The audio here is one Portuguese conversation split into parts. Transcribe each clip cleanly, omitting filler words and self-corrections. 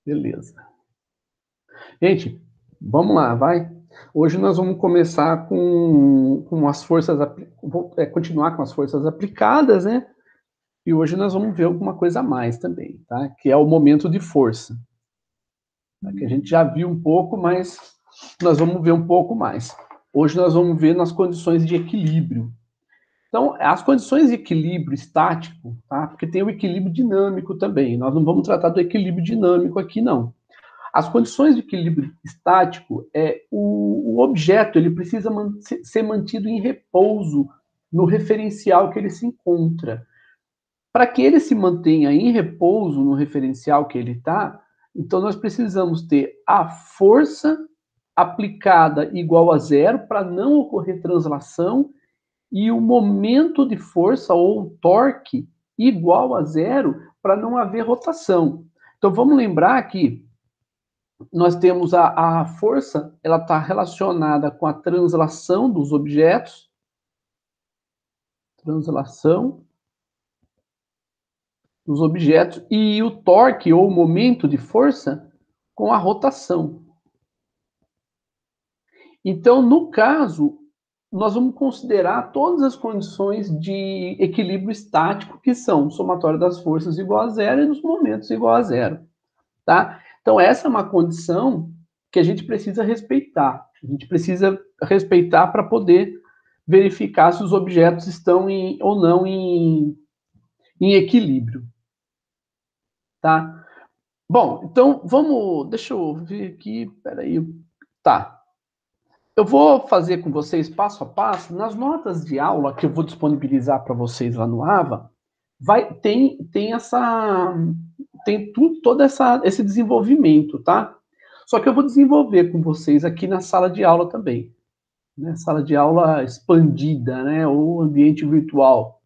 Beleza. Gente, vamos lá, vai. Hoje nós vamos começar com as forças, continuar com as forças aplicadas, né? E hoje nós vamos ver alguma coisa a mais também, tá? Que é o momento de força. Tá? Que a gente já viu um pouco, mas nós vamos ver um pouco mais. Hoje nós vamos ver nas condições de equilíbrio. Então, as condições de equilíbrio estático, tá? Porque tem o equilíbrio dinâmico também. Nós não vamos tratar do equilíbrio dinâmico aqui, não. As condições de equilíbrio estático é o objeto ele precisa ser mantido em repouso no referencial que ele se encontra. Para que ele se mantenha em repouso no referencial que ele está, então nós precisamos ter a força aplicada igual a zero para não ocorrer translação e o momento de força ou torque igual a zero para não haver rotação. Então vamos lembrar que nós temos a força, ela está relacionada com a translação dos objetos, translação dos objetos, e o torque ou momento de força com a rotação. Então, no caso, nós vamos considerar todas as condições de equilíbrio estático, que são o somatório das forças igual a zero e dos momentos igual a zero. Tá? Então, essa é uma condição que a gente precisa respeitar. A gente precisa respeitar para poder verificar se os objetos estão ou não em equilíbrio. Tá? Bom, então vamos. Deixa eu ver aqui. Peraí. Tá. Eu vou fazer com vocês passo a passo. Nas notas de aula que eu vou disponibilizar para vocês lá no AVA, tem todo esse desenvolvimento, tá? Só que eu vou desenvolver com vocês aqui na sala de aula também, né? Sala de aula expandida, né? Ou ambiente virtual.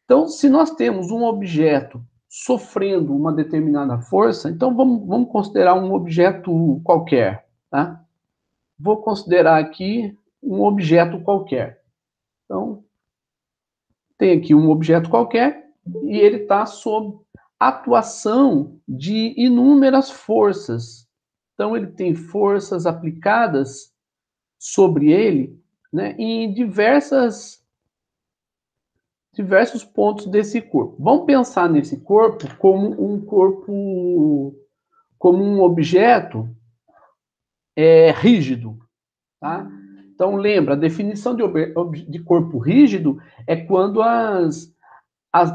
Então, se nós temos um objeto sofrendo uma determinada força, então vamos considerar um objeto qualquer, tá? Vou considerar aqui um objeto qualquer. Então, tem aqui um objeto qualquer e ele está sob atuação de inúmeras forças. Então, ele tem forças aplicadas sobre ele, né, em diversos pontos desse corpo. Vamos pensar nesse corpo como um objeto rígido, tá? Então, lembra, a definição de corpo rígido é quando as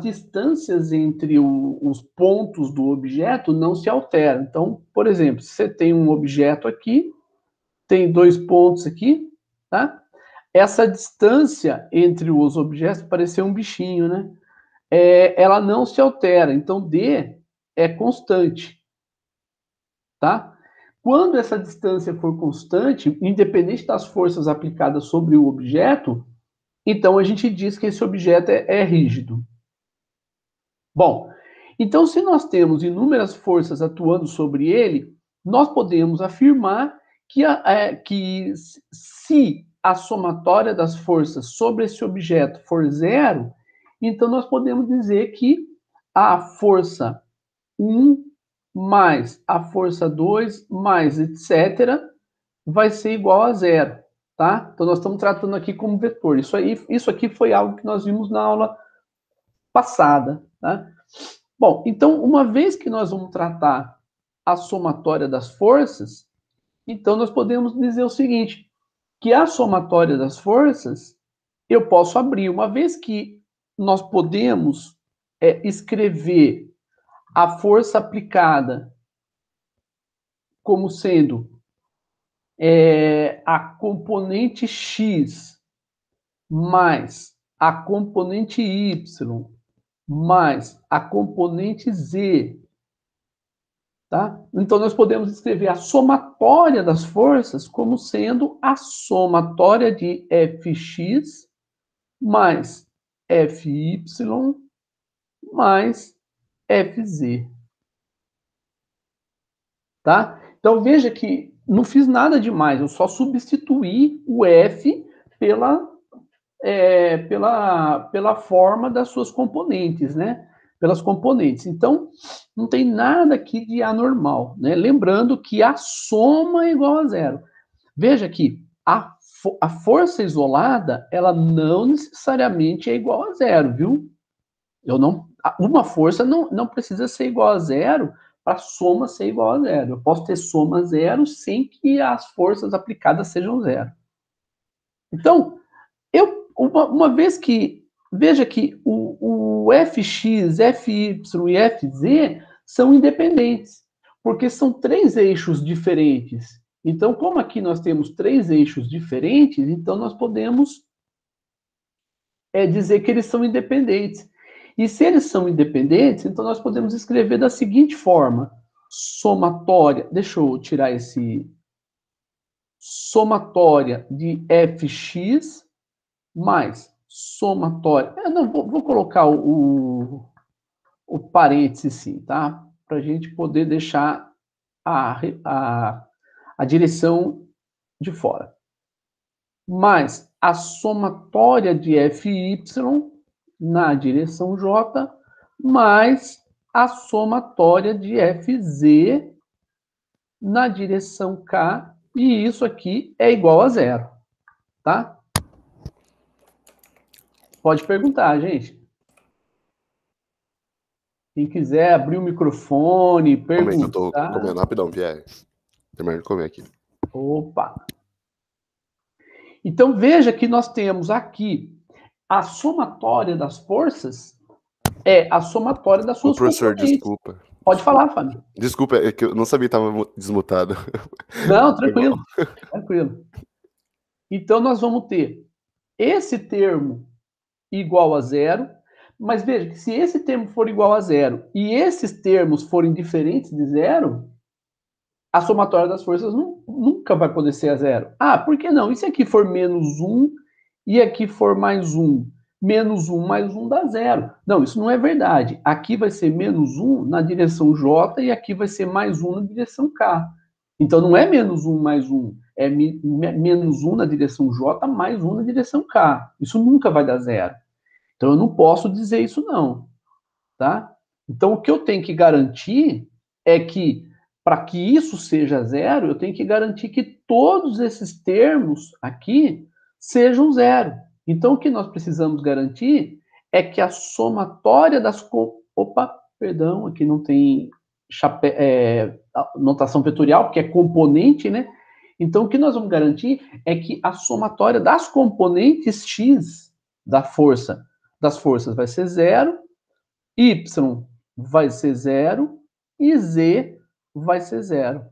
distâncias entre os pontos do objeto não se alteram. Então, por exemplo, se você tem um objeto aqui, tem dois pontos aqui, tá? Essa distância entre os objetos, pareceu um bichinho, né? Ela não se altera. Então, D é constante, tá? Quando essa distância for constante, independente das forças aplicadas sobre o objeto, então a gente diz que esse objeto é rígido. Bom, então se nós temos inúmeras forças atuando sobre ele, nós podemos afirmar que se a somatória das forças sobre esse objeto for zero, então nós podemos dizer que a força 1 mais a força 2 mais etc. vai ser igual a zero, tá? Então nós estamos tratando aqui como vetor. Isso aqui foi algo que nós vimos na aula passada, tá? Bom, então, uma vez que nós vamos tratar a somatória das forças, então nós podemos dizer o seguinte, que a somatória das forças, eu posso abrir, uma vez que nós podemos escrever a força aplicada como sendo a componente X mais a componente Y mais a componente Z, tá? Então, nós podemos escrever a somatória das forças como sendo a somatória de Fx mais Fy mais Fz, tá? Então, veja que não fiz nada demais, eu só substituí o F pela forma das suas componentes, né? pelas componentes. Então, não tem nada aqui de anormal, né? Lembrando que a soma é igual a zero. Veja que a força isolada, ela não necessariamente é igual a zero, viu? Uma força não precisa ser igual a zero para a soma ser igual a zero. Eu posso ter soma zero sem que as forças aplicadas sejam zero. Então, uma vez que, veja que o Fx, Fy e Fz são independentes, porque são três eixos diferentes. Então, como aqui nós temos três eixos diferentes, então nós podemos dizer que eles são independentes. E se eles são independentes, então nós podemos escrever da seguinte forma: somatória, deixa eu tirar esse, somatória de Fx mais somatória. Não, vou colocar o parêntese sim, tá? Para a gente poder deixar a direção de fora. Mais a somatória de Fy na direção J, mais a somatória de Fz na direção K, e isso aqui é igual a zero, tá? Pode perguntar, gente. Quem quiser abrir o microfone, Como é que eu tô perguntar. comendo rapidão, Pierre? Terminando de comer aqui. Opa! Então veja que nós temos aqui a somatória das forças é a somatória das Ô, suas professor, componentes. desculpa. Pode falar, Fábio. Desculpa, é que eu não sabia que tava desmutado. Não, tranquilo, tranquilo. Então nós vamos ter esse termo igual a zero, mas veja que se esse termo for igual a zero e esses termos forem diferentes de zero, a somatória das forças nunca vai poder ser a zero. Ah, por que não? E se aqui for menos 1 e aqui for mais 1? Menos 1 mais 1 dá zero. Não, isso não é verdade. Aqui vai ser menos 1 na direção J e aqui vai ser mais 1 na direção K. Então não é menos 1 mais 1, é menos 1 na direção J mais 1 na direção K. Isso nunca vai dar zero. Então eu não posso dizer isso não, tá? Então o que eu tenho que garantir é que para que isso seja zero, eu tenho que garantir que todos esses termos aqui sejam zero. Então o que nós precisamos garantir é que a somatória das opa, perdão, aqui não tem notação vetorial, porque é componente, né? Então o que nós vamos garantir é que a somatória das componentes x das forças vai ser zero, y vai ser zero e z vai ser zero.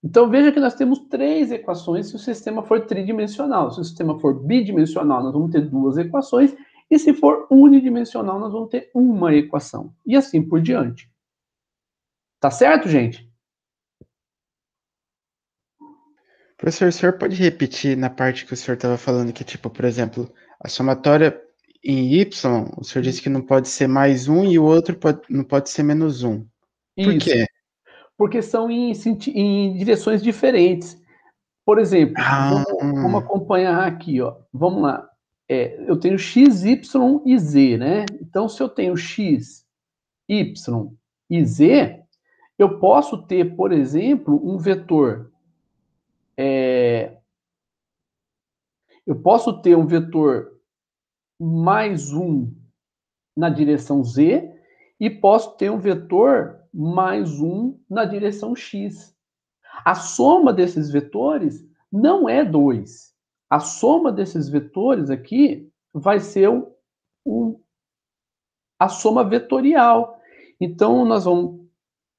Então veja que nós temos três equações se o sistema for tridimensional. Se o sistema for bidimensional, nós vamos ter duas equações, e se for unidimensional, nós vamos ter uma equação. E assim por diante. Tá certo, gente? Professor, o senhor pode repetir na parte que o senhor estava falando que, tipo, por exemplo, a somatória em y, o senhor disse que não pode ser mais 1 e o outro não pode ser menos 1. Por Isso. quê? Porque são em direções diferentes. Por exemplo, Ah, vamos acompanhar aqui, ó. Vamos lá. Eu tenho x, y e z, né? Então, se eu tenho x, y e z, eu posso ter, por exemplo, um vetor. Eu posso ter um vetor mais 1 na direção z e posso ter um vetor mais 1 na direção x. A soma desses vetores não é 2. A soma desses vetores aqui vai ser a soma vetorial. Então,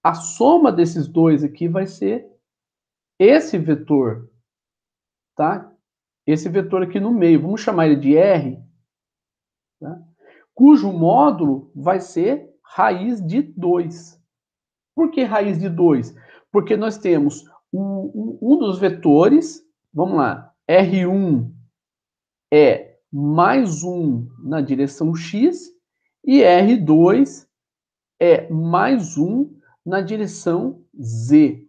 a soma desses dois aqui vai ser esse vetor, tá? Esse vetor aqui no meio, vamos chamar ele de R, tá? Cujo módulo vai ser raiz de 2. Por que raiz de 2? Porque nós temos um dos vetores, vamos lá, R1 é mais 1 na direção x e R2 é mais 1 na direção z.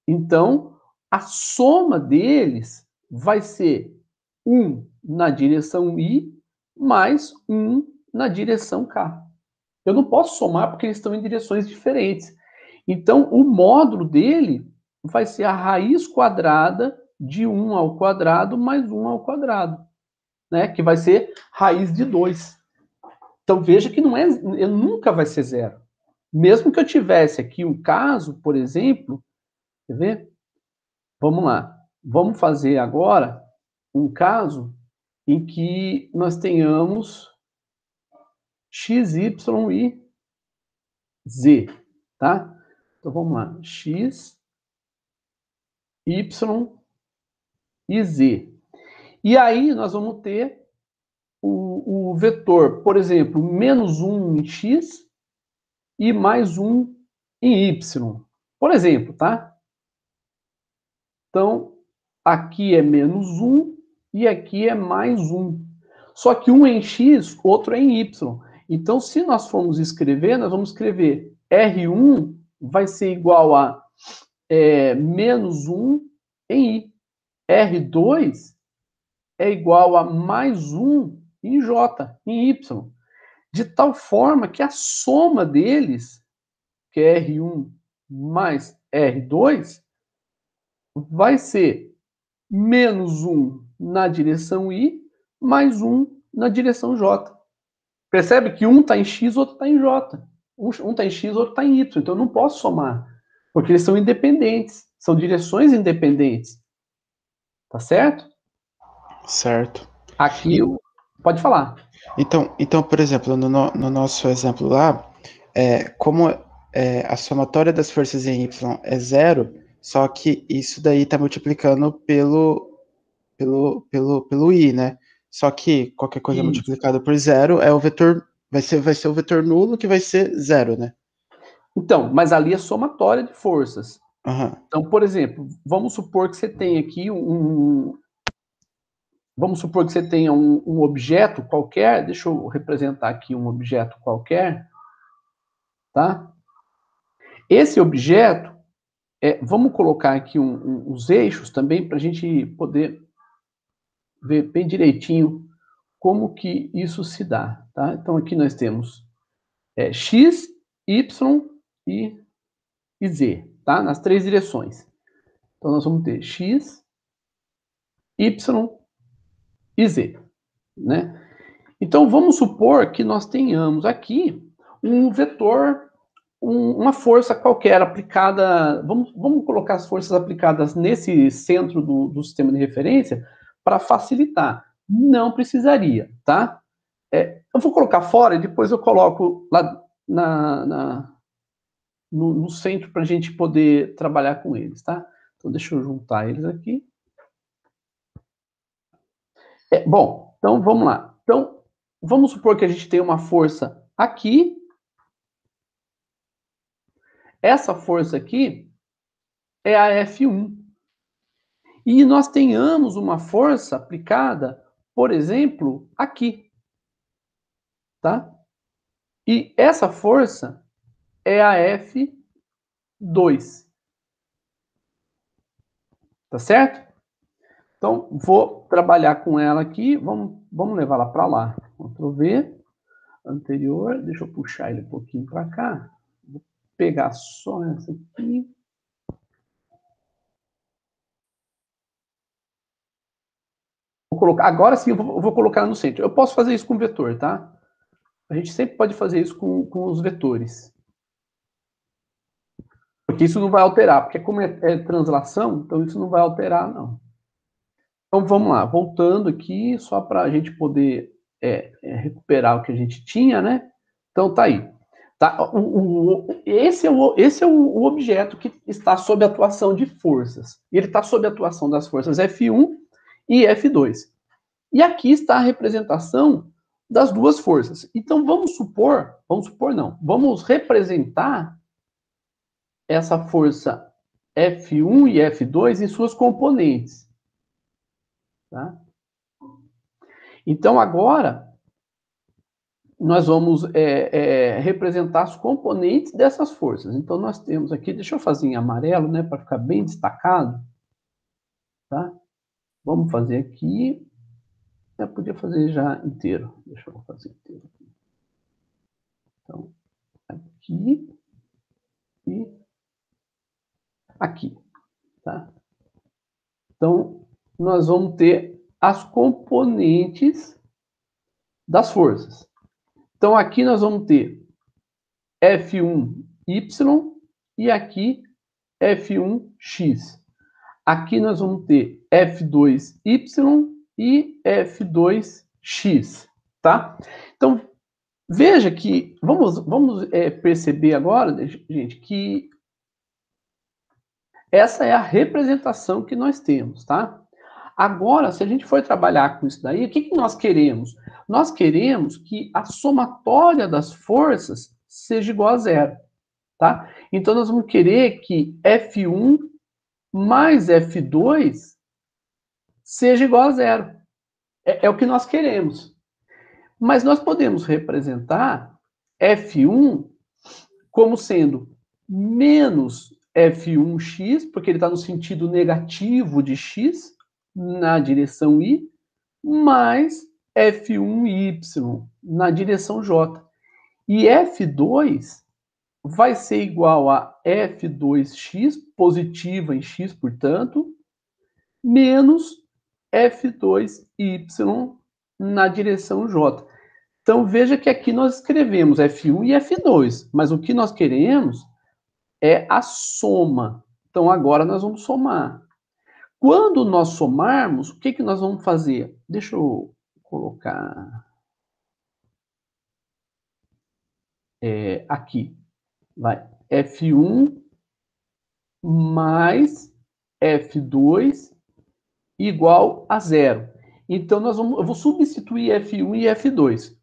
Então, a soma deles vai ser 1 na direção i mais 1 na direção k. Eu não posso somar porque eles estão em direções diferentes. Então, o módulo dele vai ser a raiz quadrada de 1 ao quadrado mais 1 ao quadrado, né? Que vai ser raiz de 2. Então, veja que não é, ele nunca vai ser zero. Mesmo que eu tivesse aqui um caso, por exemplo, quer ver? Vamos lá. Vamos fazer agora um caso em que nós tenhamos x, y e z, tá? Então, vamos lá. X, y e z. E aí, nós vamos ter o vetor, por exemplo, menos 1 em x e mais 1 em y. Por exemplo, tá? Então, aqui é menos 1 e aqui é mais 1. Só que um é em x, outro é em y. Então, se nós formos escrever, nós vamos escrever R1 vai ser igual a menos 1 em i. R2 é igual a mais 1 em j, em y. De tal forma que a soma deles, que é R1 mais R2, vai ser menos 1 na direção I, mais 1 na direção J. Percebe que um está em X, outro está em J. Um está em X, outro está em Y. Então eu não posso somar, porque eles são independentes. São direções independentes. Tá certo? Certo. Aqui, E, pode falar. então, por exemplo, no nosso exemplo lá, como a somatória das forças em Y é zero, só que isso daí está multiplicando pelo I, né? Só que qualquer coisa Isso. multiplicada por zero é o vetor, vai ser o vetor nulo que vai ser zero, né? Então, mas ali é somatória de forças. Uhum. Então, por exemplo, vamos supor que você tem aqui vamos supor que você tenha um objeto qualquer, deixa eu representar aqui um objeto qualquer, tá? Esse objeto, vamos colocar aqui os eixos também para a gente poder ver bem direitinho como que isso se dá, tá? Então aqui nós temos x, y e z, tá? Nas três direções. Então nós vamos ter x, y e z, né? Então vamos supor que nós tenhamos aqui um vetor, uma força qualquer aplicada. Vamos colocar as forças aplicadas nesse centro do sistema de referência para facilitar. Não precisaria, tá? Eu vou colocar fora e depois eu coloco lá no centro para a gente poder trabalhar com eles, tá? Então deixa eu juntar eles aqui. Bom, então vamos lá. Então, vamos supor que a gente tem uma força aqui. Essa força aqui é a F1. E nós tenhamos uma força aplicada, por exemplo, aqui. Tá? E essa força é a F2. Tá certo? Então, vou trabalhar com ela aqui. Vamos levar ela para lá. Ctrl V, anterior. Deixa eu puxar ele um pouquinho para cá. Vou pegar só essa aqui. Vou colocar, agora sim, eu vou colocar no centro. Eu posso fazer isso com vetor, tá? A gente sempre pode fazer isso com os vetores. Porque isso não vai alterar, porque como é translação, então isso não vai alterar, não. Então vamos lá, voltando aqui, só para a gente poder recuperar o que a gente tinha, né? Então tá aí. Tá? Esse é o objeto que está sob atuação de forças. Ele está sob atuação das forças F1 e F2. E aqui está a representação das duas forças. Então vamos supor não, vamos representar essa força F1 e F2 em suas componentes. Tá? Então agora nós vamos representar as componentes dessas forças. Então nós temos aqui, deixa eu fazer em amarelo, né, para ficar bem destacado. Tá? Vamos fazer aqui. Eu podia fazer já inteiro. Deixa eu fazer inteiro aqui. Então, aqui e aqui, tá? Então, nós vamos ter as componentes das forças. Então, aqui nós vamos ter F1Y e aqui F1X. Aqui nós vamos ter F2Y e F2X, tá? Então, veja que, vamos perceber agora, gente, que essa é a representação que nós temos, tá? Agora, se a gente for trabalhar com isso daí, o que nós queremos? Nós queremos que a somatória das forças seja igual a zero, tá? Então, nós vamos querer que F1 mais F2 seja igual a zero. É o que nós queremos. Mas nós podemos representar F1 como sendo menos F1x, porque ele está no sentido negativo de x, na direção y, mais F1y, na direção j. E F2 vai ser igual a F2x, positiva em x, portanto, menos F2y na direção j. Então, veja que aqui nós escrevemos F1 e F2, mas o que nós queremos é a soma. Então, agora nós vamos somar. Quando nós somarmos, o que nós vamos fazer? Deixa eu colocar aqui. Vai. F1 mais F2 igual a zero. Então, eu vou substituir F1 e F2.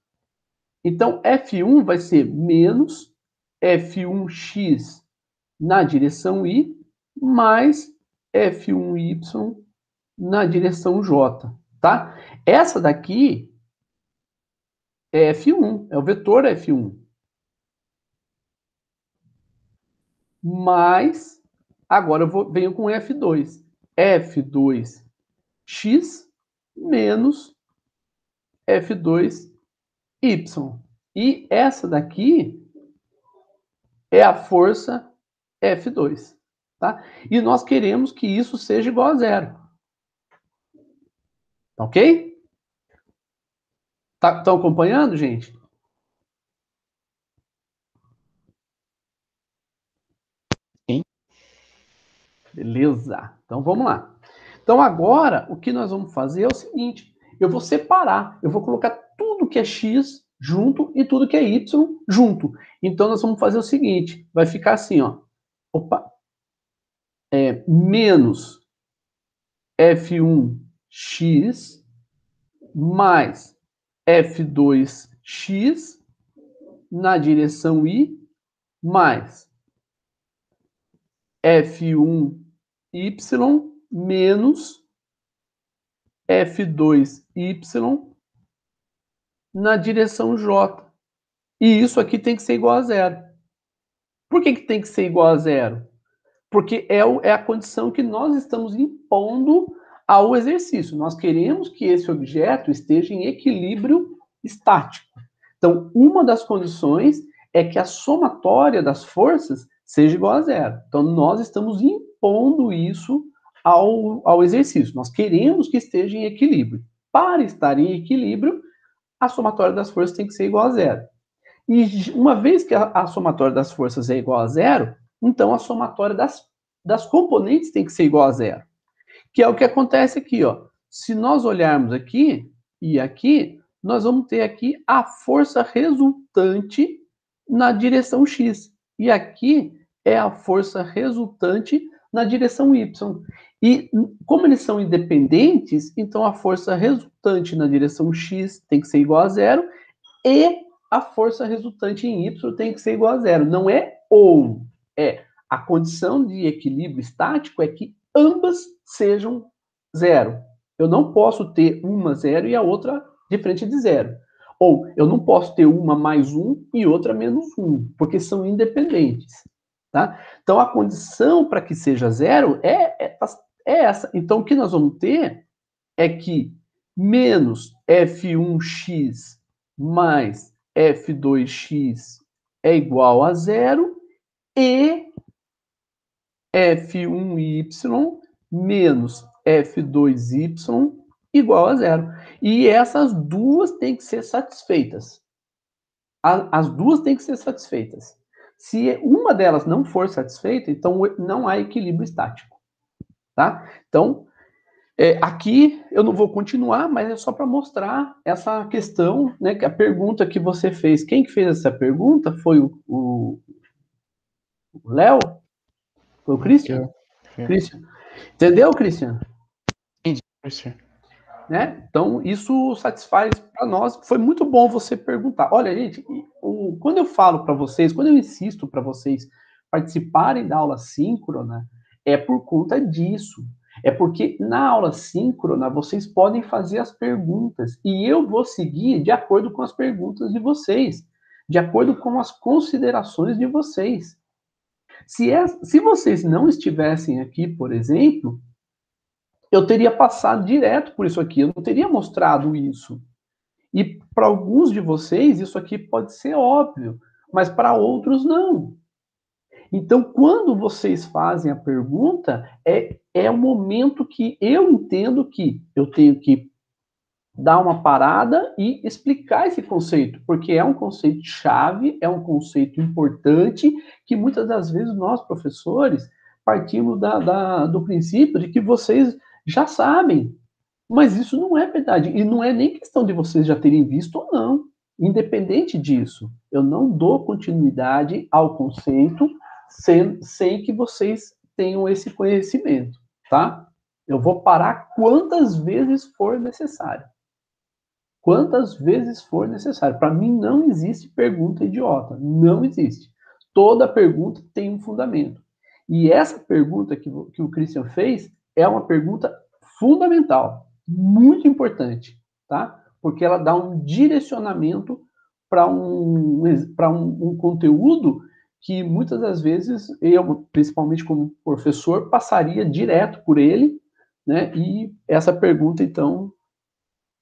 Então, F1 vai ser menos F1x na direção y, mais F1y na direção j, tá? Essa daqui é F1, é o vetor F1. Mais, agora venho com F2. F2x menos F2y. E essa daqui é a força F2, tá? E nós queremos que isso seja igual a zero. Ok? Estão acompanhando, gente? Sim. Beleza. Então, vamos lá. Então, agora, o que nós vamos fazer é o seguinte. Eu vou separar. Eu vou colocar tudo que é x junto e tudo que é y junto. Então, nós vamos fazer o seguinte. Vai ficar assim, ó. Opa. Menos F1x mais F2x na direção y mais F1y menos F2y na direção j. E isso aqui tem que ser igual a zero. Por que tem que ser igual a zero? Porque é a condição que nós estamos impondo ao exercício. Nós queremos que esse objeto esteja em equilíbrio estático. Então, uma das condições é que a somatória das forças seja igual a zero. Então, nós estamos impondo isso ao exercício. Nós queremos que esteja em equilíbrio. Para estar em equilíbrio, a somatória das forças tem que ser igual a zero. E uma vez que a somatória das forças é igual a zero, então a somatória das componentes tem que ser igual a zero. Que é o que acontece aqui, ó. Se nós olharmos aqui e aqui, nós vamos ter aqui a força resultante na direção x. E aqui é a força resultante na direção y. E como eles são independentes, então a força resultante na direção x tem que ser igual a zero e a força resultante em y tem que ser igual a zero. Não é ou, é a condição de equilíbrio estático é que ambas sejam zero. Eu não posso ter uma zero e a outra diferente de zero. Ou eu não posso ter uma mais 1 e outra menos 1, porque são independentes. Tá? Então, a condição para que seja zero é essa. Então, o que nós vamos ter é que menos F1x mais F2x é igual a zero e F1y menos F2y igual a zero. E essas duas têm que ser satisfeitas. As duas têm que ser satisfeitas. Se uma delas não for satisfeita, então não há equilíbrio estático. Tá? Então, aqui eu não vou continuar, mas é só para mostrar essa questão, né? Que a pergunta que você fez. Quem que fez essa pergunta foi o Léo? Foi o Christian? Christian. Entendeu, Christian? Entendi, professor. Né? Então, isso satisfaz para nós. Foi muito bom você perguntar. Olha, gente, quando eu falo para vocês, quando eu insisto para vocês participarem da aula síncrona, é por conta disso. É porque na aula síncrona vocês podem fazer as perguntas e eu vou seguir de acordo com as perguntas de vocês, de acordo com as considerações de vocês. Se vocês não estivessem aqui, por exemplo, eu teria passado direto por isso aqui, eu não teria mostrado isso. E para alguns de vocês, isso aqui pode ser óbvio, mas para outros não. Então, quando vocês fazem a pergunta, é o momento que eu entendo que eu tenho que dar uma parada e explicar esse conceito, porque é um conceito chave, é um conceito importante, que muitas das vezes nós, professores, partimos do princípio de que vocês já sabem, mas isso não é verdade, e não é nem questão de vocês já terem visto ou não. Independente disso, eu não dou continuidade ao conceito sem que vocês tenham esse conhecimento, tá? Eu vou parar quantas vezes for necessário. Quantas vezes for necessário. Para mim, não existe pergunta idiota. Não existe. Toda pergunta tem um fundamento. E essa pergunta que o Christian fez é uma pergunta fundamental, muito importante, tá? Porque ela dá um direcionamento para um conteúdo que muitas das vezes eu, principalmente como professor, passaria direto por ele, né? E essa pergunta, então,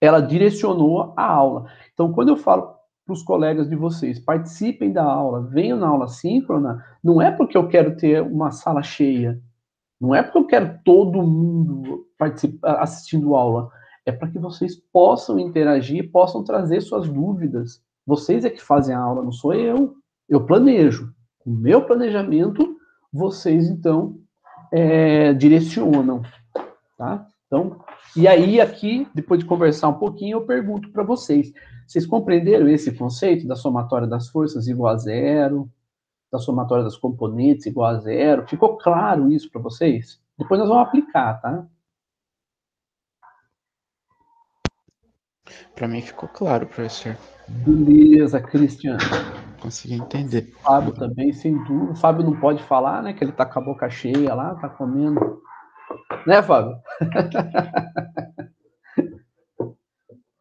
ela direcionou a aula. Então, quando eu falo para os colegas de vocês, participem da aula, venham na aula síncrona, não é porque eu quero ter uma sala cheia, não é porque eu quero todo mundo assistindo aula, é para que vocês possam interagir, possam trazer suas dúvidas. Vocês é que fazem a aula, não sou eu. Eu planejo. O meu planejamento, vocês, então, direcionam, tá? Então, e aí aqui, depois de conversar um pouquinho, eu pergunto para vocês, vocês compreenderam esse conceito da somatória das forças igual a zero, da somatória das componentes igual a zero? Ficou claro isso para vocês? Depois nós vamos aplicar, tá? Para mim ficou claro, professor. Beleza, Cristiano. Consegui entender. Fábio também, sem dúvida. O Fábio não pode falar, né? Que ele tá com a boca cheia lá, tá comendo. Né, Fábio?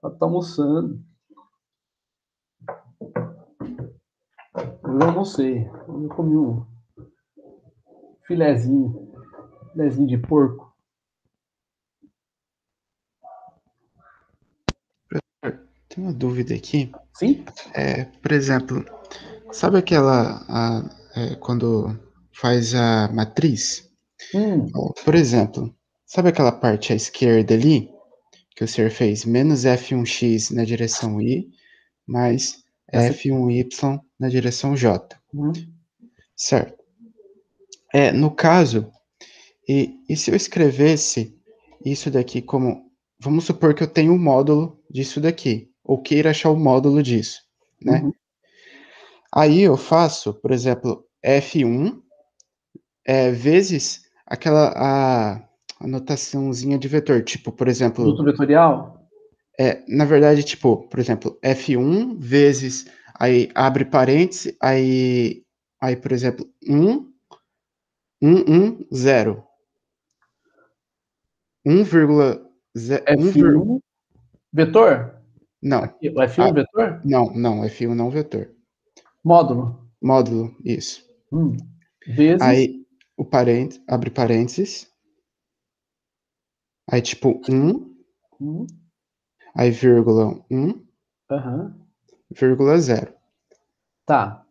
Tá almoçando. Eu almocei. Eu comi um filezinho de porco. Tem uma dúvida aqui. Sim? Por exemplo, sabe quando faz a matriz? Por exemplo, sabe aquela parte à esquerda ali, que o senhor fez menos F1x na direção Y, mais F1y na direção J. Certo. No caso, e se eu escrevesse isso daqui como, vamos supor que eu tenho um módulo disso daqui, ou queira achar o módulo disso, né? Aí eu faço, por exemplo, F1 vezes a anotaçãozinha de vetor, tipo, por exemplo... Produto vetorial? Na verdade, tipo, por exemplo, F1 vezes, aí abre parênteses, aí, por exemplo, 1, 0. 1,0... F1 vetor? Não. Aqui, o F1 vetor? Não, F1 não vetor. Módulo. Módulo, isso. Vezes. Aí, abre parênteses. Aí, tipo, 1. Aí, vírgula 1. Vírgula 0. Tá.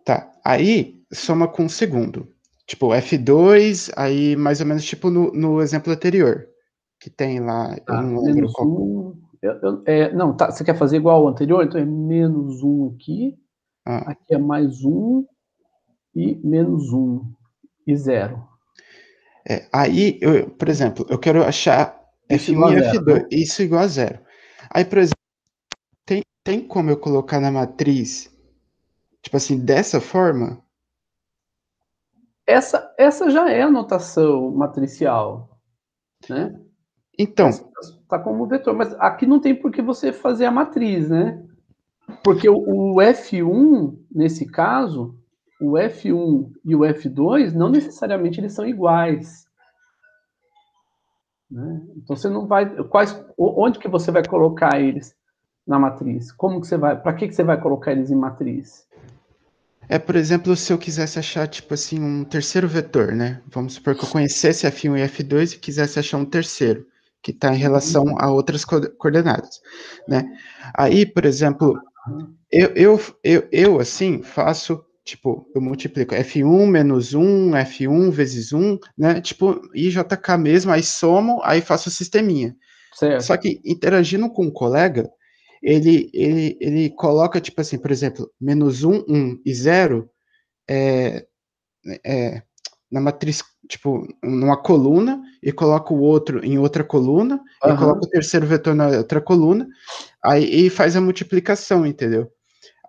Tá. Aí, soma com o segundo. Tipo, F2, aí mais ou menos tipo no exemplo anterior. Que tem lá, eu Tá, não lembro menos qual. 1. Não, tá, você quer fazer igual ao anterior? Então é menos 1 aqui. Ah, Aqui é mais 1 e menos 1 e 0. aí, por exemplo, eu quero achar Isso F1 igual a e zero, F2, né? isso igual a zero. Aí, por exemplo, tem como eu colocar na matriz, tipo assim, dessa forma? Essa já é a notação matricial, né? Essa Então, está como vetor, mas aqui não tem por que você fazer a matriz, né? Porque o F1, nesse caso, o F1 e o F2, não necessariamente eles são iguais. Né? Então você não vai. Onde que você vai colocar eles na matriz? Como que você vai. Para que você vai colocar eles em matriz? por exemplo, se eu quisesse achar, tipo assim, um terceiro vetor, né? Vamos supor que eu conhecesse F1 e F2 e quisesse achar um terceiro, que está em relação a outras coordenadas, né? Aí, por exemplo, eu assim, faço, tipo, eu multiplico F1 menos 1, F1 vezes 1, né? Tipo, IJK mesmo, aí somo, aí faço o sisteminha. Só Certo. que interagindo com um colega, ele coloca, tipo assim, por exemplo, menos 1 e 0 é, é, na matriz, tipo, numa coluna, e coloca o outro em outra coluna, e coloca Aham. o terceiro vetor na outra coluna, aí e faz a multiplicação, entendeu?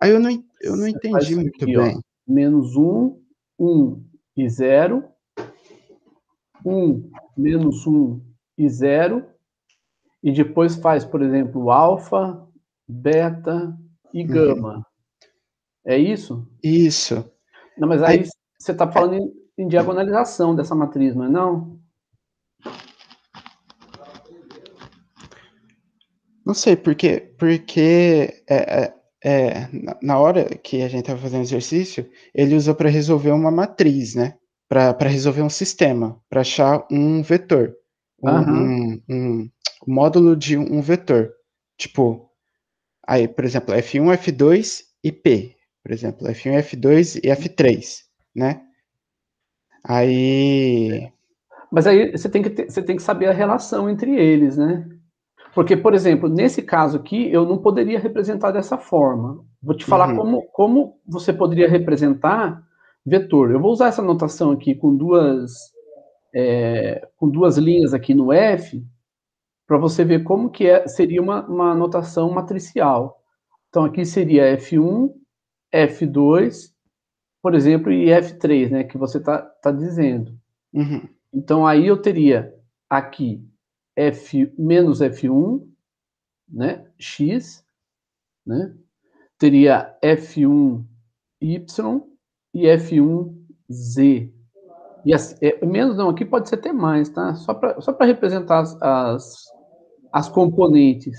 Aí eu não Você faz entendi isso muito aqui, ó. bem. Menos 1, 1 e 0. 1, menos 1 e 0. E depois faz, por exemplo, alfa, beta e Uhum. gama. É isso? Isso. Não, mas Aí, aí você está é, falando em diagonalização dessa matriz, não é não? não sei porque na hora que a gente estava fazendo exercício, ele usou para resolver uma matriz, né? Para resolver um sistema, para achar um vetor, Aham. um módulo de um vetor. Tipo, aí, por exemplo, F1, F2 e P. Por exemplo, F1, F2 e F3, né? Aí. Mas aí você tem que saber a relação entre eles, né? Porque, por exemplo, nesse caso aqui, eu não poderia representar dessa forma. Vou te falar Uhum, como você poderia representar vetor. Eu vou usar essa notação aqui com duas linhas aqui no F, para você ver como que seria uma notação matricial. Então, aqui seria F1, F2, por exemplo, e F3, né, que você tá dizendo. uhum, Então, aí eu teria aqui F menos F1, né, X, né, teria F1Y e F1Z. E assim, menos não, aqui pode ser até mais, tá? Só para representar as componentes.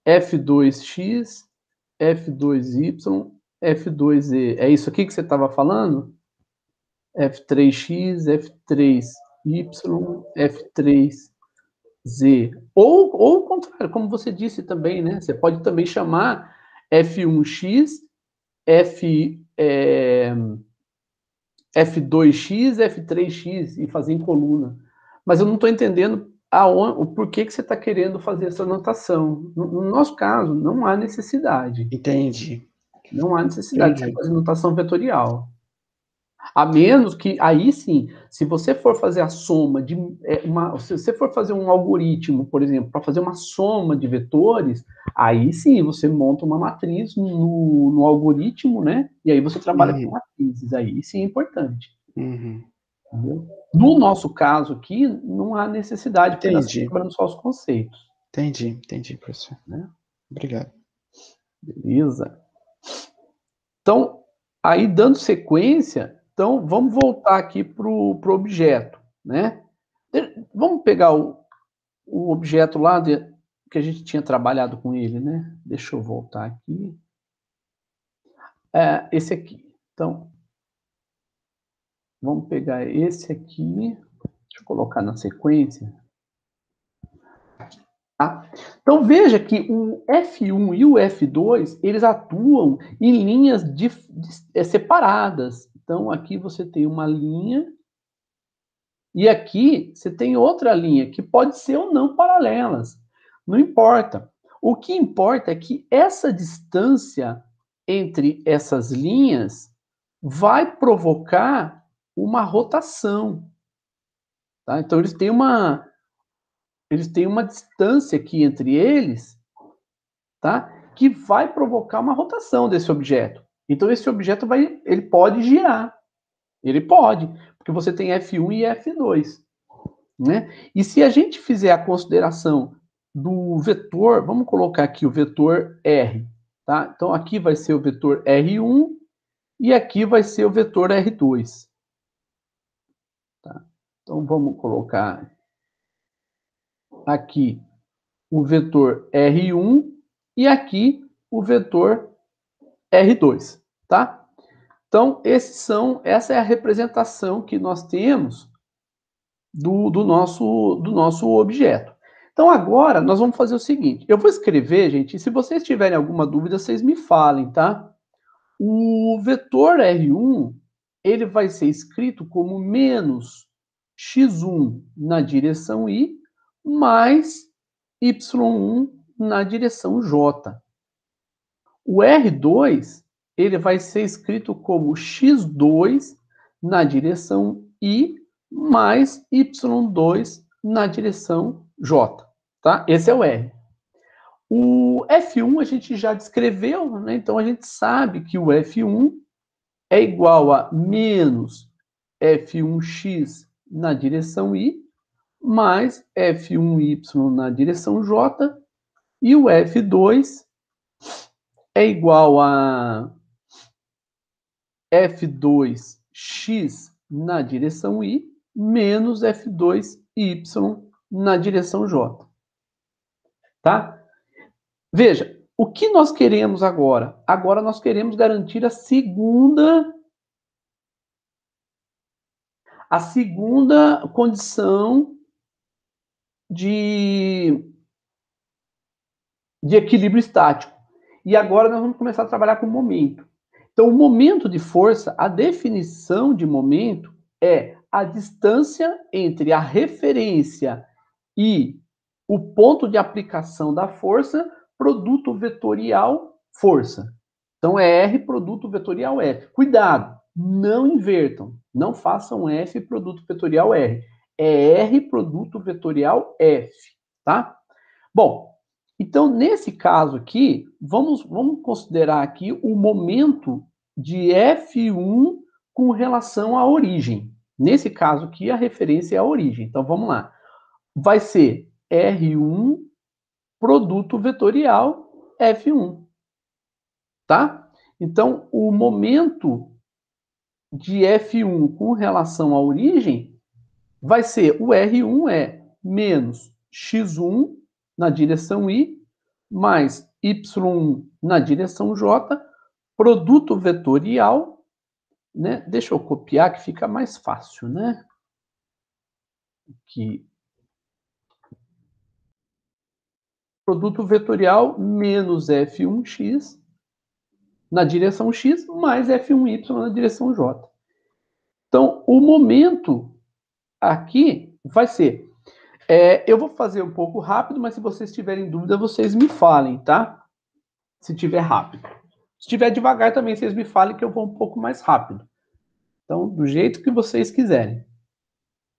F2X, F2Y, F2Z. É isso aqui que você estava falando? F3X, F3Y, F3Z. Ou o contrário, como você disse também, né? Você pode também chamar F1X, F, F2X, F3X e fazer em coluna. Mas eu não estou entendendo o porquê que você está querendo fazer essa anotação. No nosso caso, não há necessidade. entendi, Não há necessidade de você entendi. fazer notação vetorial. A menos que, aí sim, se você for fazer a soma de se você for fazer um algoritmo, por exemplo, para fazer uma soma de vetores, aí sim você monta uma matriz no algoritmo, né? E aí você trabalha com Uhum, matrizes, aí sim é importante. uhum. Entendeu? No nosso caso aqui, não há necessidade, porque nós estamos Entendi, trabalhando só os conceitos. entendi, professor. Né? Obrigado. Beleza? Então, aí dando sequência, então vamos voltar aqui para o objeto, né? Vamos pegar o objeto lá que a gente tinha trabalhado com ele, né? Deixa eu voltar aqui. Esse aqui. Então, vamos pegar esse aqui. Deixa eu colocar na sequência. Tá? Então veja que o F1 e o F2, eles atuam em linhas separadas. Então aqui você tem uma linha e aqui você tem outra linha, que pode ser ou não paralelas. Não importa. O que importa é que essa distância entre essas linhas vai provocar uma rotação. Tá? Então eles têm uma distância aqui entre eles, tá? Que vai provocar uma rotação desse objeto. Então esse objeto ele pode girar. Ele pode, porque você tem F1 e F2, né? E se a gente fizer a consideração do vetor, vamos colocar aqui o vetor R, tá? Então aqui vai ser o vetor R1 e aqui vai ser o vetor R2. Tá? Então vamos colocar aqui o vetor R1 e aqui o vetor R2, tá? Então, essa é a representação que nós temos do nosso objeto. Então, agora, nós vamos fazer o seguinte. Eu vou escrever, gente, e se vocês tiverem alguma dúvida, vocês me falem, tá? O vetor R1, ele vai ser escrito como menos x1 na direção y, mais y1 na direção j. O R2, ele vai ser escrito como x2 na direção y, mais y2 na direção j, tá? Esse é o R. O F1 a gente já descreveu, né? Então a gente sabe que o F1 é igual a menos F1x na direção y, mais F1y na direção j, e o F2 é igual a F2x na direção y, menos F2y na direção j. Tá? Veja, o que nós queremos agora? Agora nós queremos garantir a segunda condição de equilíbrio estático. E agora nós vamos começar a trabalhar com o momento. Então, o momento de força, a definição de momento é a distância entre a referência e o ponto de aplicação da força, produto vetorial força. Então, é R produto vetorial F. Cuidado, não invertam. Não façam F produto vetorial R. É R produto vetorial F, tá? Bom, então, nesse caso aqui, vamos considerar aqui o momento de F1 com relação à origem. Nesse caso aqui, a referência é a origem. Então, vamos lá. Vai ser R1 produto vetorial F1. Tá? Então, o momento de F1 com relação à origem vai ser o R1 é menos x1 na direção y, mais y1 na direção j, produto vetorial, né? Deixa eu copiar que fica mais fácil, né? Aqui. Produto vetorial menos f1x na direção x, mais f1y na direção j. Então, o momento aqui vai ser... eu vou fazer um pouco rápido, mas se vocês tiverem dúvida, vocês me falem, tá? Se tiver rápido. Se tiver devagar também, vocês me falem que eu vou um pouco mais rápido. Então, do jeito que vocês quiserem.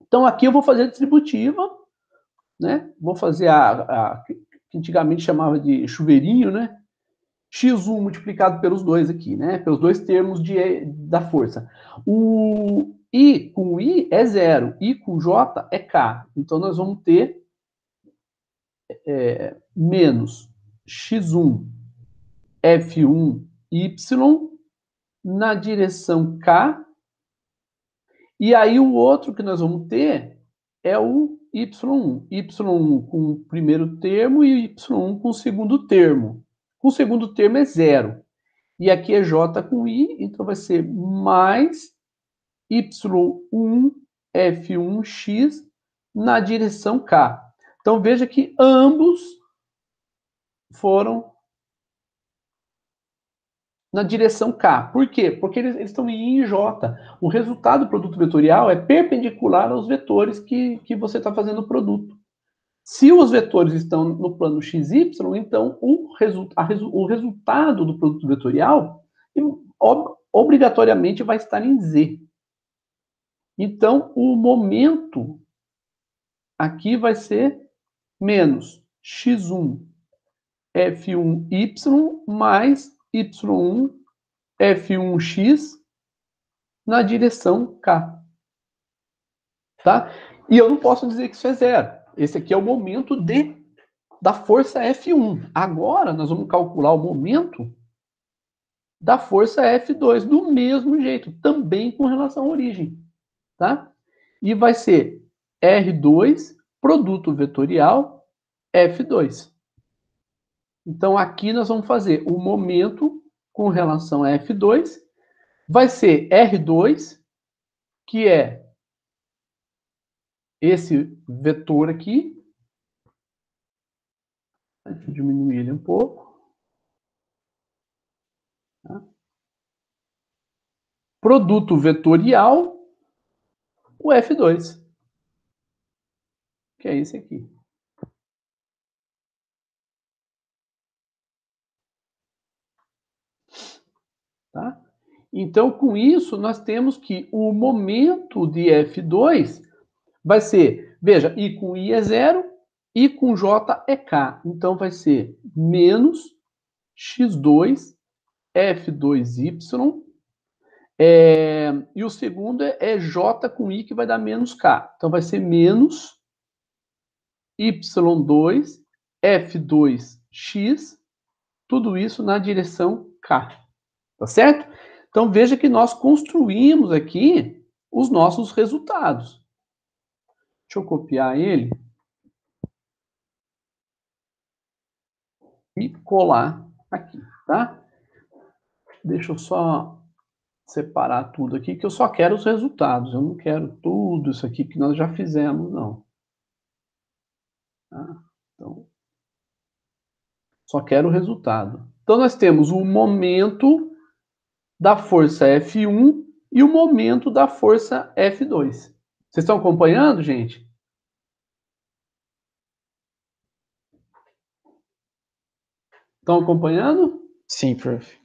Então, aqui eu vou fazer a distributiva, né? Vou fazer que antigamente chamava de chuveirinho, né? x1 multiplicado pelos dois aqui, né? Pelos dois termos da força. O I com I é 0, I com J é K. Então, nós vamos ter menos x1 F1Y na direção K. E aí, o outro que nós vamos ter é o Y1. Y1 com o primeiro termo e Y1 com o segundo termo. Com o segundo termo é 0. E aqui é J com I, então vai ser mais Y1 F1X na direção K. Então, veja que ambos foram na direção K. Por quê? Porque eles estão em I e J. O resultado do produto vetorial é perpendicular aos vetores que você está fazendo o produto. Se os vetores estão no plano XY, então o resultado do produto vetorial obrigatoriamente vai estar em Z. Então, o momento aqui vai ser menos x1 F1Y mais Y1 F1X na direção K. Tá? E eu não posso dizer que isso é zero. Esse aqui é o momento da força F1. Agora, nós vamos calcular o momento da força F2, do mesmo jeito, também com relação à origem. Tá? E vai ser R2, produto vetorial, F2. Então, aqui nós vamos fazer o momento com relação a F2, vai ser R2, que é esse vetor aqui. Deixa eu diminuir ele um pouco. Tá? Produto vetorial, o F2, que é esse aqui. Tá? Então, com isso, nós temos que o momento de F2 vai ser, veja, I com I é 0, I com J é K. Então, vai ser menos X2 F2Y, e o segundo é J com I, que vai dar menos K. Então, vai ser menos Y2 F2X, tudo isso na direção K. Tá certo? Então, veja que nós construímos aqui os nossos resultados. Deixa eu copiar ele e colar aqui, tá? Deixa eu só separar tudo aqui, que eu só quero os resultados. Eu não quero tudo isso aqui que nós já fizemos, não. Tá? Então, só quero o resultado. Então, nós temos o momento da força F1 e o momento da força F2. Vocês estão acompanhando, gente? Estão acompanhando? Sim, prof.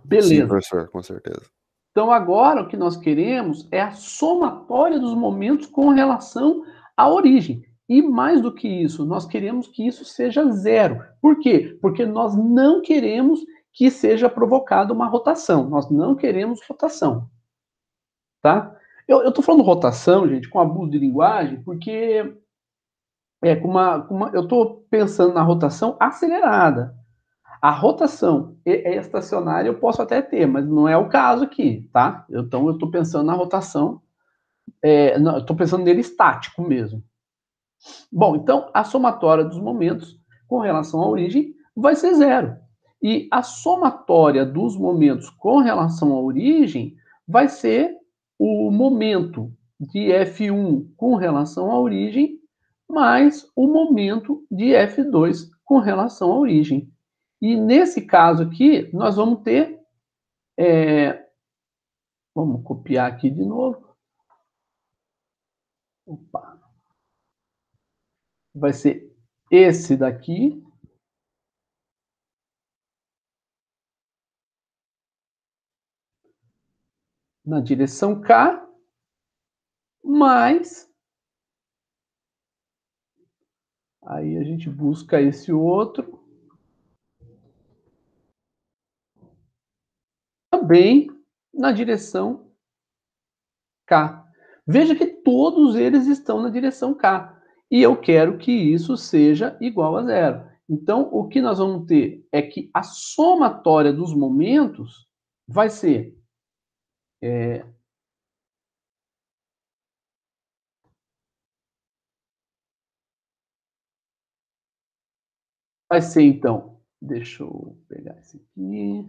Beleza. Sim, professor, com certeza. Então, agora, o que nós queremos é a somatória dos momentos com relação à origem. E mais do que isso, nós queremos que isso seja zero. Por quê? Porque nós não queremos que seja provocada uma rotação. Nós não queremos rotação. Tá? Eu estou falando rotação, gente, com abuso de linguagem, porque eu estou pensando na rotação acelerada. A rotação estacionária eu posso até ter, mas não é o caso aqui, tá? Então, eu estou pensando na rotação, eu estou pensando nele estático mesmo. Bom, então, a somatória dos momentos com relação à origem vai ser zero. E a somatória dos momentos com relação à origem vai ser o momento de F1 com relação à origem mais o momento de F2 com relação à origem. E nesse caso aqui, nós vamos ter... vamos copiar aqui de novo. Opa. Vai ser esse daqui. Na direção K, mais... Aí a gente busca esse outro. Também na direção K. Veja que todos eles estão na direção K. E eu quero que isso seja igual a zero. Então, o que nós vamos ter é que a somatória dos momentos vai ser... vai ser, então... Deixa eu pegar esse aqui.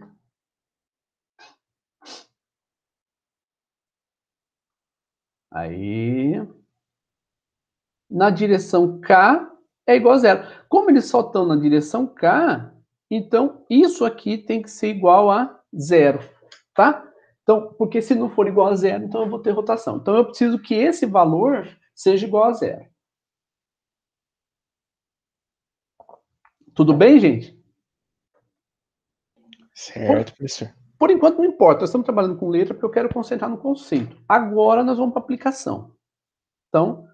Aí... na direção K é igual a zero. Como eles só estão na direção K, então isso aqui tem que ser igual a zero, tá? Então, porque se não for igual a zero, então eu vou ter rotação. Então eu preciso que esse valor seja igual a zero. Tudo bem, gente? Certo, professor. Por enquanto não importa, nós estamos trabalhando com letra porque eu quero concentrar no conceito. Agora nós vamos para a aplicação. Então,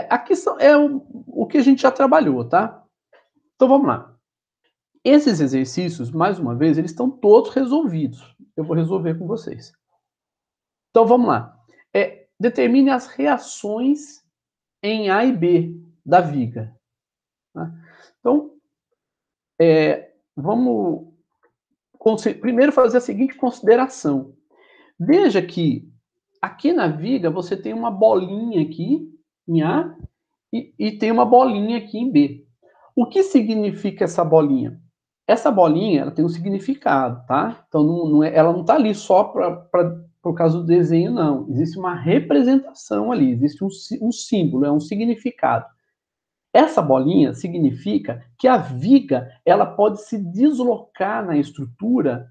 aqui é o que a gente já trabalhou, tá? Então vamos lá. Esses exercícios, mais uma vez, eles estão todos resolvidos. Eu vou resolver com vocês. Então vamos lá. Determine as reações em A e B da viga. Tá? Então, vamos primeiro fazer a seguinte consideração. Veja que aqui na viga você tem uma bolinha aqui em A e tem uma bolinha aqui em B. O que significa essa bolinha? Essa bolinha ela tem um significado, tá? Então ela não está ali só por causa do desenho, não. Existe uma representação ali, existe um símbolo, é um significado. Essa bolinha significa que a viga ela pode se deslocar na estrutura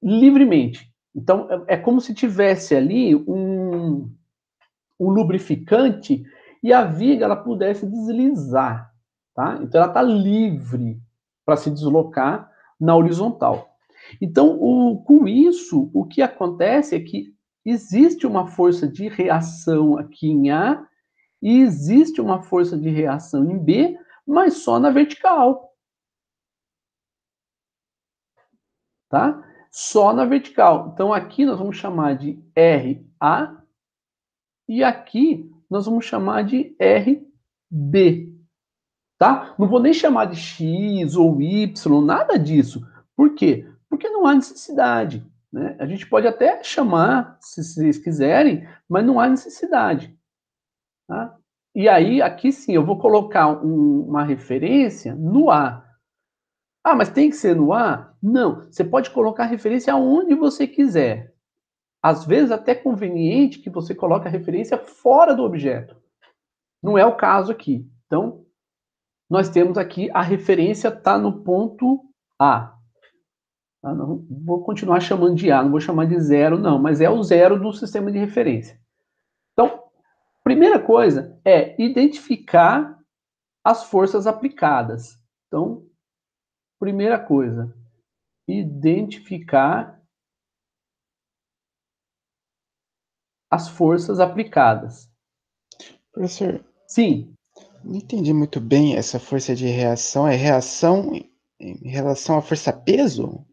livremente. Então, é como se tivesse ali um lubrificante e a viga ela pudesse deslizar, tá? Então, ela está livre para se deslocar na horizontal. Então, com isso, o que acontece é que existe uma força de reação aqui em A e existe uma força de reação em B, mas só na vertical. Tá? Só na vertical. Então aqui nós vamos chamar de RA e aqui nós vamos chamar de RB. Tá? Não vou nem chamar de X ou Y, nada disso. Por quê? Porque não há necessidade. Né? A gente pode até chamar, se vocês quiserem, mas não há necessidade. Tá? E aí, aqui sim, eu vou colocar uma referência no A. Ah, mas tem que ser no A? Não, você pode colocar a referência aonde você quiser. Às vezes até é conveniente que você coloque a referência fora do objeto. Não é o caso aqui. Então, nós temos aqui a referência está no ponto A. Tá? Não, vou continuar chamando de A, não vou chamar de zero, não, mas é o zero do sistema de referência. Então, primeira coisa é identificar as forças aplicadas. Então, primeira coisa, identificar as forças aplicadas. Professor, Sim. não entendi muito bem essa força de reação. É reação em relação à força-peso?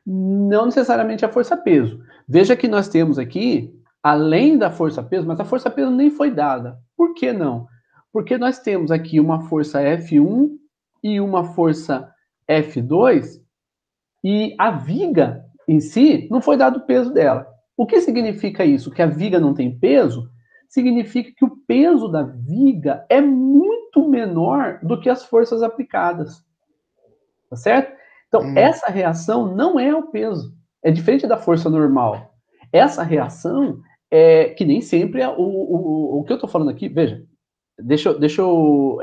Não necessariamente a força-peso. Veja que nós temos aqui, além da força-peso, mas a força-peso nem foi dada. Por que não? Porque nós temos aqui uma força F1 e uma força F2 e a viga em si não foi dado o peso dela. O que significa isso? Que a viga não tem peso? Significa que o peso da viga é muito menor do que as forças aplicadas. Tá certo? Então, essa reação não é o peso. É diferente da força normal. Essa reação é que nem sempre é o que eu estou falando aqui. Veja, deixa eu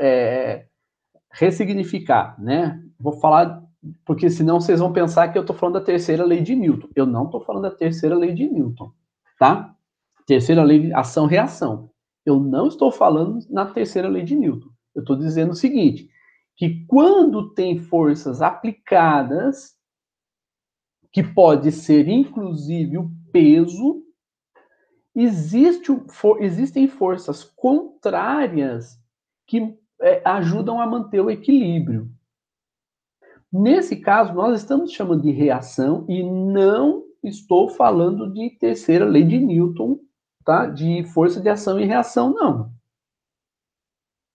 ressignificar, né? Vou falar, porque senão vocês vão pensar que eu estou falando da terceira lei de Newton. Eu não estou falando da terceira lei de Newton, tá? Terceira lei de ação-reação. Eu não estou falando na terceira lei de Newton. Eu estou dizendo o seguinte, que quando tem forças aplicadas, que pode ser inclusive o peso, existem forças contrárias que ajudam a manter o equilíbrio. Nesse caso, nós estamos chamando de reação e não estou falando de terceira lei de Newton, tá? De força de ação e reação, não.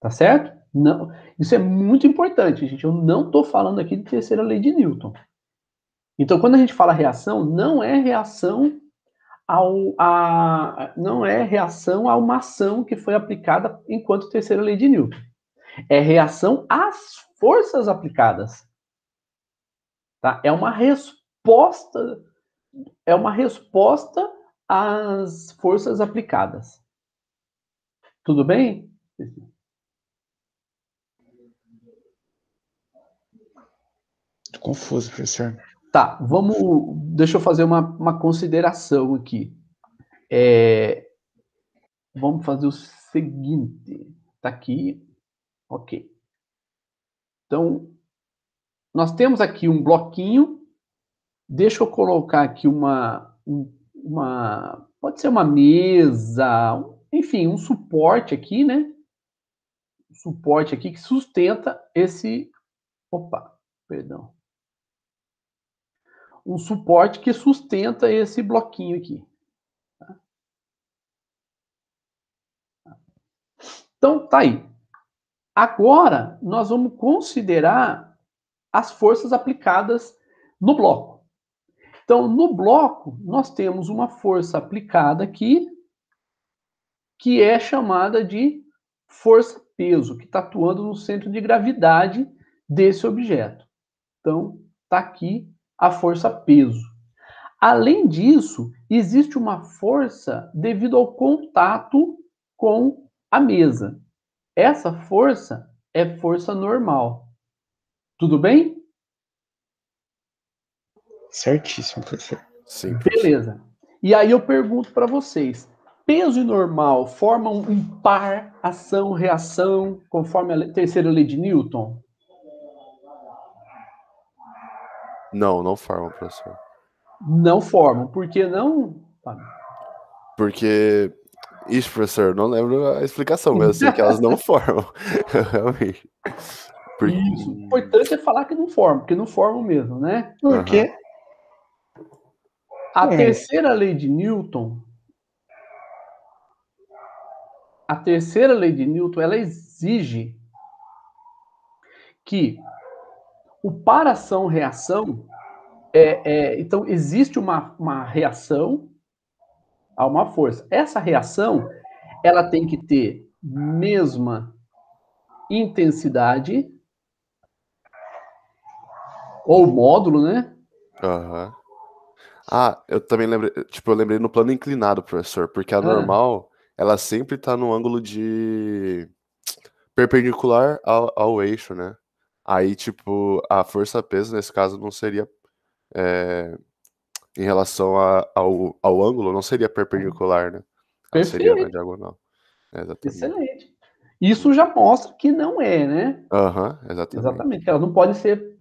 Tá certo? Não. Isso é muito importante, gente. Eu não estou falando aqui de terceira lei de Newton. Então, quando a gente fala reação, não é reação não é reação a uma ação que foi aplicada enquanto terceira lei de Newton. É reação às forças aplicadas. Tá? É uma resposta às forças aplicadas. Tudo bem? Tô confuso, professor. Tá, deixa eu fazer uma consideração aqui. Vamos fazer o seguinte. Tá aqui. Ok. Então, nós temos aqui um bloquinho. Deixa eu colocar aqui pode ser uma mesa, enfim, um suporte aqui, né? Um suporte aqui que sustenta esse... Opa, perdão. Um suporte que sustenta esse bloquinho aqui. Tá? Então, tá aí. Agora, nós vamos considerar as forças aplicadas no bloco. Então, no bloco, nós temos uma força aplicada aqui, que é chamada de força-peso, que está atuando no centro de gravidade desse objeto. Então, está aqui a força-peso. Além disso, existe uma força devido ao contato com a mesa. Essa força é força normal. Tudo bem? Certíssimo, professor. Sim, professor. Beleza. E aí eu pergunto para vocês, peso e normal formam um par, ação, reação, conforme a terceira lei de Newton? Não formam, professor. Não formam. Por que não? Porque... Ixi, professor, não lembro a explicação, mas eu sei que elas não formam. Realmente. Isso. O importante é falar que não formam, porque não formam mesmo, né? Por quê? A terceira lei de Newton, ela exige que o par ação-reação, então existe uma reação a uma força. Essa reação, ela tem que ter mesma intensidade, ou módulo, né? Aham. Ah, eu também lembrei, eu lembrei no plano inclinado, professor, porque a normal, ela sempre tá no ângulo de perpendicular ao eixo, né? Aí, a força-peso, nesse caso, não seria em relação ao ângulo, não seria perpendicular, né? Ela seria na Perfeito. diagonal. Exatamente. Excelente. Isso já mostra que não é, né? Aham, exatamente. Exatamente. Ela não pode ser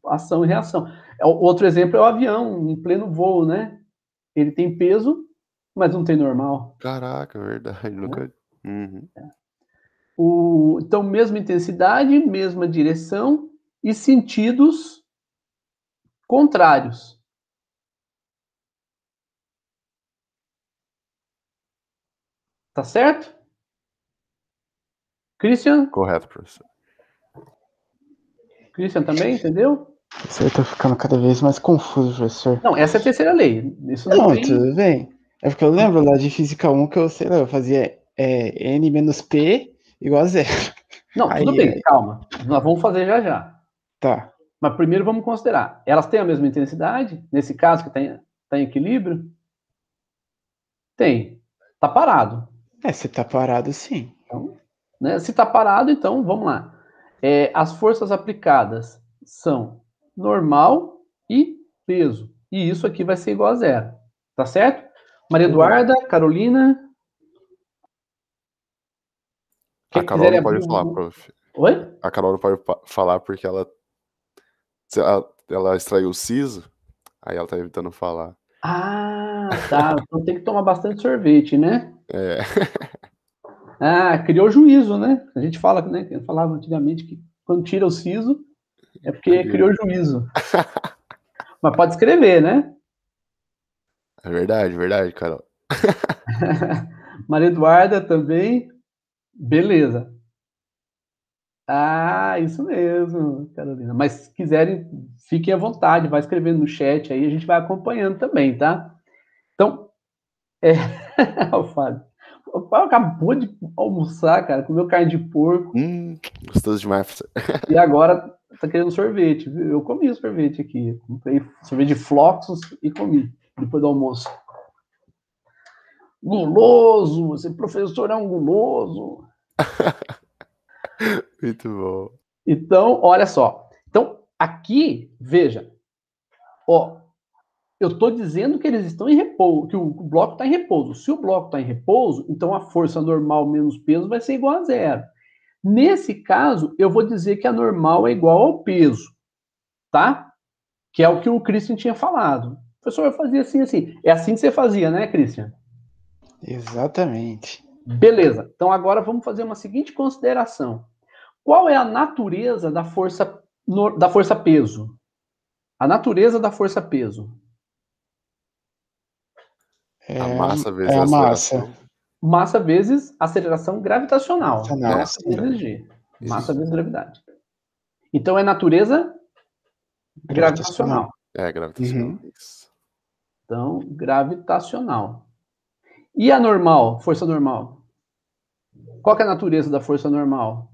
ação e reação. Outro exemplo é o avião, em pleno voo, né? Ele tem peso, mas não tem normal. Caraca, verdade. Nunca. Uhum. Então, mesma intensidade, mesma direção e sentidos contrários. Tá certo? Christian? Correto, professor. Christian também, entendeu? Isso aí tá ficando cada vez mais confuso, professor. Não, essa é a terceira lei. Isso Não, tem... tudo bem. É porque eu lembro lá de Física 1 que eu, sei lá, eu fazia N menos P igual a zero. Não, tudo bem, calma. Nós vamos fazer já já. Tá. Mas primeiro vamos considerar. Elas têm a mesma intensidade? Nesse caso, que tá em equilíbrio? Tem. Tá parado. Se tá parado, sim. Então, né, se tá parado, então, vamos lá. As forças aplicadas são normal e peso. E isso aqui vai ser igual a zero. Tá certo? Maria Eduarda, Carolina... A Carol não pode falar, prof. Oi? A Carol não pode falar porque ela extraiu o siso, aí ela tá evitando falar. Ah, tá. Então tem que tomar bastante sorvete, né? É. Ah, criou juízo, né? A gente fala, né? Eu falava antigamente que quando tira o siso é porque criou juízo. Mas pode escrever, né? É verdade, Carol. Maria Eduarda também. Beleza. Ah, isso mesmo, Carolina. Mas se quiserem, fiquem à vontade, vai escrevendo no chat aí, a gente vai acompanhando também, tá? Então, o Fábio. O Fábio acabou de almoçar, cara, comeu carne de porco. Gostoso demais, professor. E agora tá querendo sorvete, viu? Eu comi o sorvete aqui. Comprei sorvete de flocos e comi depois do almoço. Guloso, esse professor é um guloso. Muito bom. Então, olha só. Então, aqui, veja. Ó, eu estou dizendo que eles estão em repouso, que o bloco está em repouso. Se o bloco está em repouso, então a força normal menos peso vai ser igual a zero. Nesse caso, eu vou dizer que a normal é igual ao peso, tá? Que é o que o Christian tinha falado. O professor fazia assim, assim. É assim que você fazia, né, Christian? Exatamente. Beleza. Então agora vamos fazer uma seguinte consideração. Qual é a natureza da força peso? A natureza da força peso. A massa vezes É a a massa. aceleração. Massa vezes aceleração gravitacional. Gravitacional, G. Massa Isso. vezes gravidade. Então é natureza gravitacional. Gravitacional. Uhum. Isso. Então, gravitacional. E a normal, força normal? Qual que é a natureza da força normal?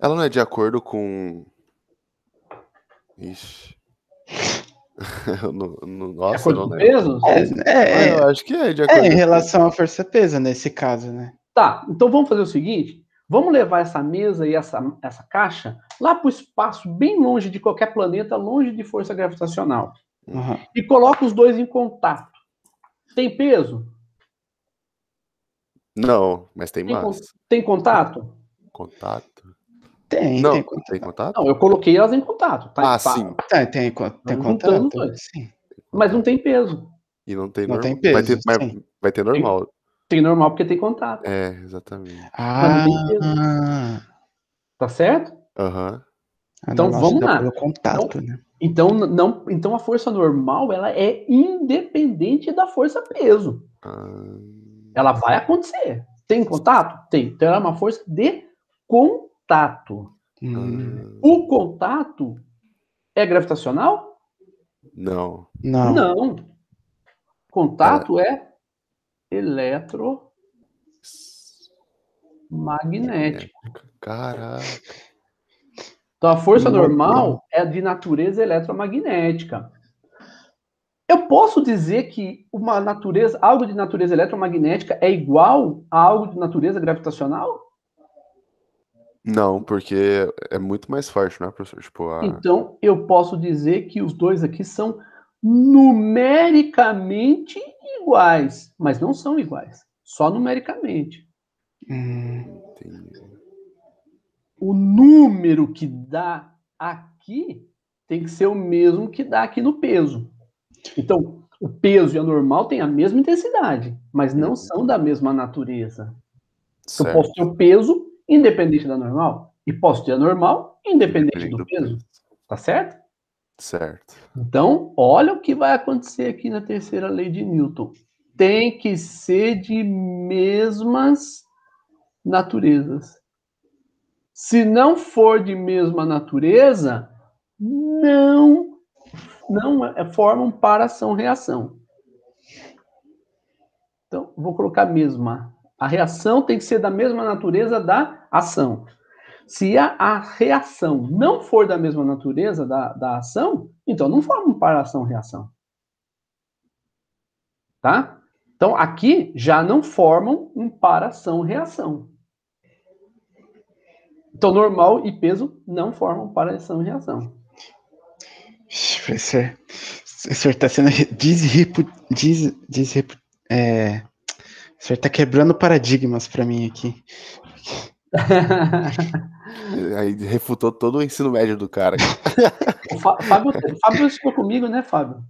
Ela não é de acordo com... Ixi. De Nossa, acordo eu com não o lembro. peso? Eu acho que é de acordo em com... relação à força-peso, nesse caso, né? Tá, então vamos fazer o seguinte. Vamos levar essa mesa e essa caixa lá para o espaço, bem longe de qualquer planeta, longe de força gravitacional. Uhum. E coloca os dois em contato. Tem peso? Não, mas tem massa. Tem contato? Contato? Tem Não, contato. tem contato? Não, eu coloquei elas em contato. Tá, Sim. Tem juntando contato? os dois. Sim. Mas não tem peso. E não tem Não normal. tem peso, Vai ter normal. Tem normal porque tem contato. Exatamente. Mas não tem peso. Tá certo? Aham. Então vamos lá. Pelo contato, né? Então a força normal ela é independente da força peso. Ela vai acontecer. Tem contato? Tem. Então ela é uma força de contato. O contato é gravitacional? Não. Não. Contato é eletromagnético. Caraca. Então a força normal é de natureza eletromagnética. Eu posso dizer que algo de natureza eletromagnética é igual a algo de natureza gravitacional? Não, porque é muito mais forte, não é, professor? Tipo, Então, eu posso dizer que os dois aqui são numericamente iguais, mas não são iguais, só numericamente. Entendi. O número que dá aqui tem que ser o mesmo que dá aqui no peso. Então, o peso e a normal têm a mesma intensidade, mas não são da mesma natureza. Eu posso ter o peso independente da normal e posso ter a normal independente do peso. Tá certo? Certo. Então, olha o que vai acontecer aqui na terceira lei de Newton. Tem que ser de mesmas naturezas. Se não for de mesma natureza, não formam paração-reação. Então, vou colocar mesma. A reação tem que ser da mesma natureza da ação. Se a reação não for da mesma natureza da ação, então não forma um paração-reação. Tá? Então, aqui já não formam um paração-reação. Então, normal e peso não formam paração-reação. Professor, o senhor está sendo o senhor está quebrando paradigmas para mim aqui. Aí refutou todo o ensino médio do cara. O Fábio estudou comigo, né, Fábio?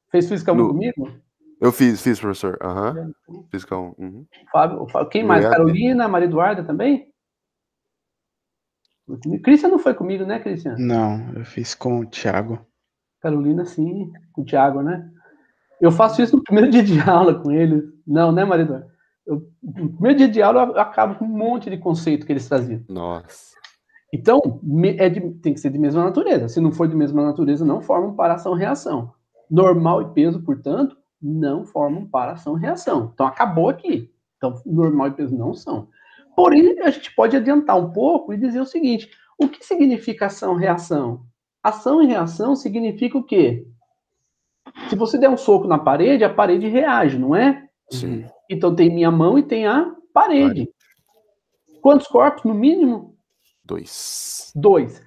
Fez Física 1 comigo? Eu fiz, professor. Física 1. Fábio, quem mais? Carolina, Maria Eduarda também? Cristian não foi comigo, né, Cristian? Não, eu fiz com o Thiago. Carolina, sim, com o Thiago, né? Eu faço isso no primeiro dia de aula com eles. Não, né, Maria Eduarda? No primeiro dia de aula eu acabo com um monte de conceito que eles traziam. Nossa. Então, tem que ser de mesma natureza. Se não for de mesma natureza, não formam paração-reação. Normal e peso, portanto, não formam paração-reação. Então, acabou aqui. Então, normal e peso não são. Porém, a gente pode adiantar um pouco e dizer o seguinte: o que significa ação-reação? Ação e reação significa o quê? Se você der um soco na parede, a parede reage, não é? Sim. Então, tem minha mão e tem a parede. Quantos corpos, no mínimo? 2. 2.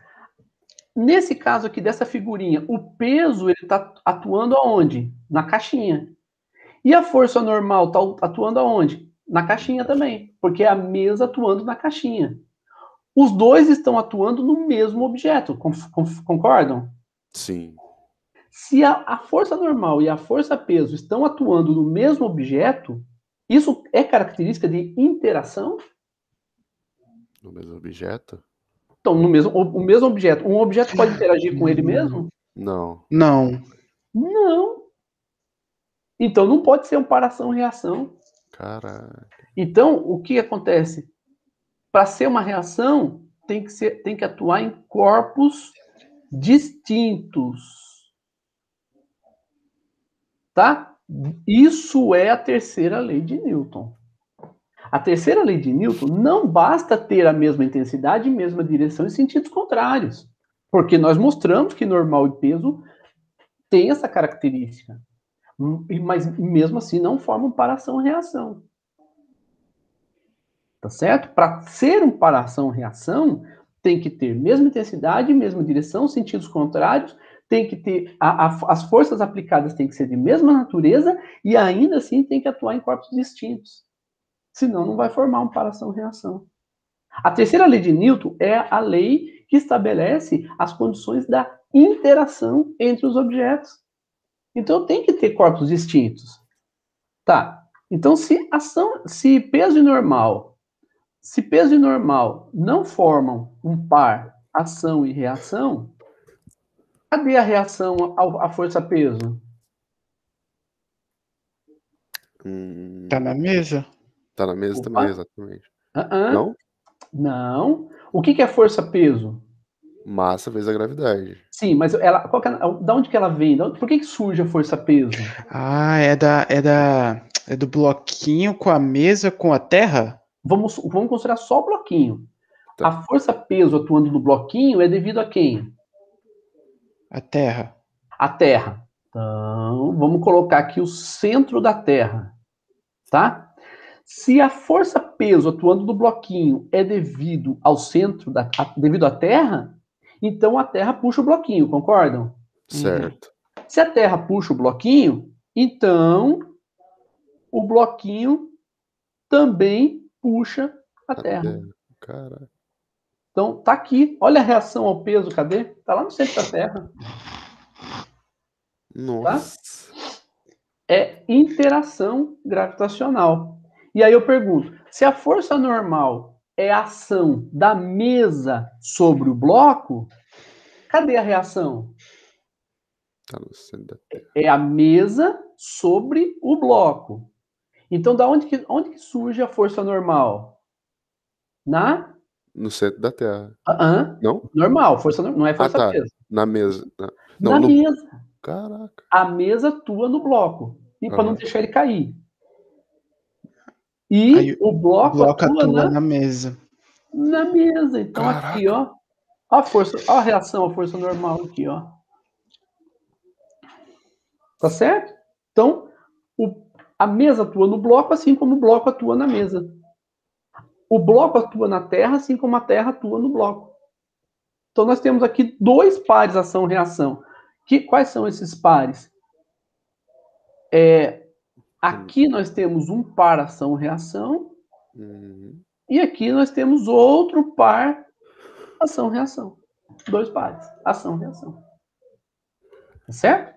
Nesse caso aqui, dessa figurinha, o peso ele está atuando aonde? Na caixinha. E a força normal está atuando aonde? Na caixinha também, porque é a mesa atuando na caixinha. Os dois estão atuando no mesmo objeto, concordam? Sim. Se a força normal e a força peso estão atuando no mesmo objeto, isso é característica de interação? No mesmo objeto? Então, o mesmo objeto. Um objeto pode interagir com ele mesmo? Não. Não. Não. Então, não pode ser uma paração-reação. Caraca. Então, o que acontece? Para ser uma reação, tem que atuar em corpos distintos. Tá? Isso é a terceira lei de Newton. A terceira lei de Newton não basta ter a mesma intensidade, mesma direção em sentidos contrários. Porque nós mostramos que normal e peso têm essa característica. Mas mesmo assim não formam paração-reação. Tá certo? Para ser um paração-reação, tem que ter mesma intensidade, mesma direção, sentidos contrários, tem que ter as forças aplicadas têm que ser de mesma natureza e ainda assim tem que atuar em corpos distintos. Senão não vai formar uma paração-reação. A terceira lei de Newton é a lei que estabelece as condições da interação entre os objetos. Então tem que ter corpos distintos. Tá. Então se peso e normal não formam um par ação e reação, cadê a reação à força-peso? Tá na mesa? Tá na mesa Opa. também, exatamente. Não? Não. O que é força-peso? Massa vezes a gravidade. Sim, mas da onde que ela vem? Por que surge a força-peso? Ah, é do bloquinho com a mesa com a terra? Vamos considerar só o bloquinho. Tá. A força-peso atuando no bloquinho é devido a quem? A terra. A Terra. Então, vamos colocar aqui o centro da Terra, tá? Se a força-peso atuando no bloquinho é devido ao centro, devido à Terra, então a Terra puxa o bloquinho, concordam? Certo. Se a Terra puxa o bloquinho, então o bloquinho também puxa a Terra. Caraca. Então, tá aqui. Olha a reação ao peso, cadê? Tá lá no centro da Terra. Nossa. Tá? É interação gravitacional. E aí eu pergunto, se a força normal é a ação da mesa sobre o bloco, cadê a reação? Tá no centro da Terra. É a mesa sobre o bloco. Então, onde que surge a força normal? No centro da Terra. Não? Não? Força não é força tá. peso. Na mesa. Na mesa. Caraca. A mesa atua no bloco, para não deixar ele cair. E Aí, o bloco atua na mesa. na mesa. Então, Caraca. aqui, ó. A reação à força normal aqui, ó. Tá certo? Então, a mesa atua no bloco, assim como o bloco atua na mesa. O bloco atua na Terra, assim como a Terra atua no bloco. Então, nós temos aqui dois pares ação-reação. Quais são esses pares? Aqui nós temos um par ação-reação. E aqui nós temos outro par ação-reação. Dois pares. Ação-reação. Certo?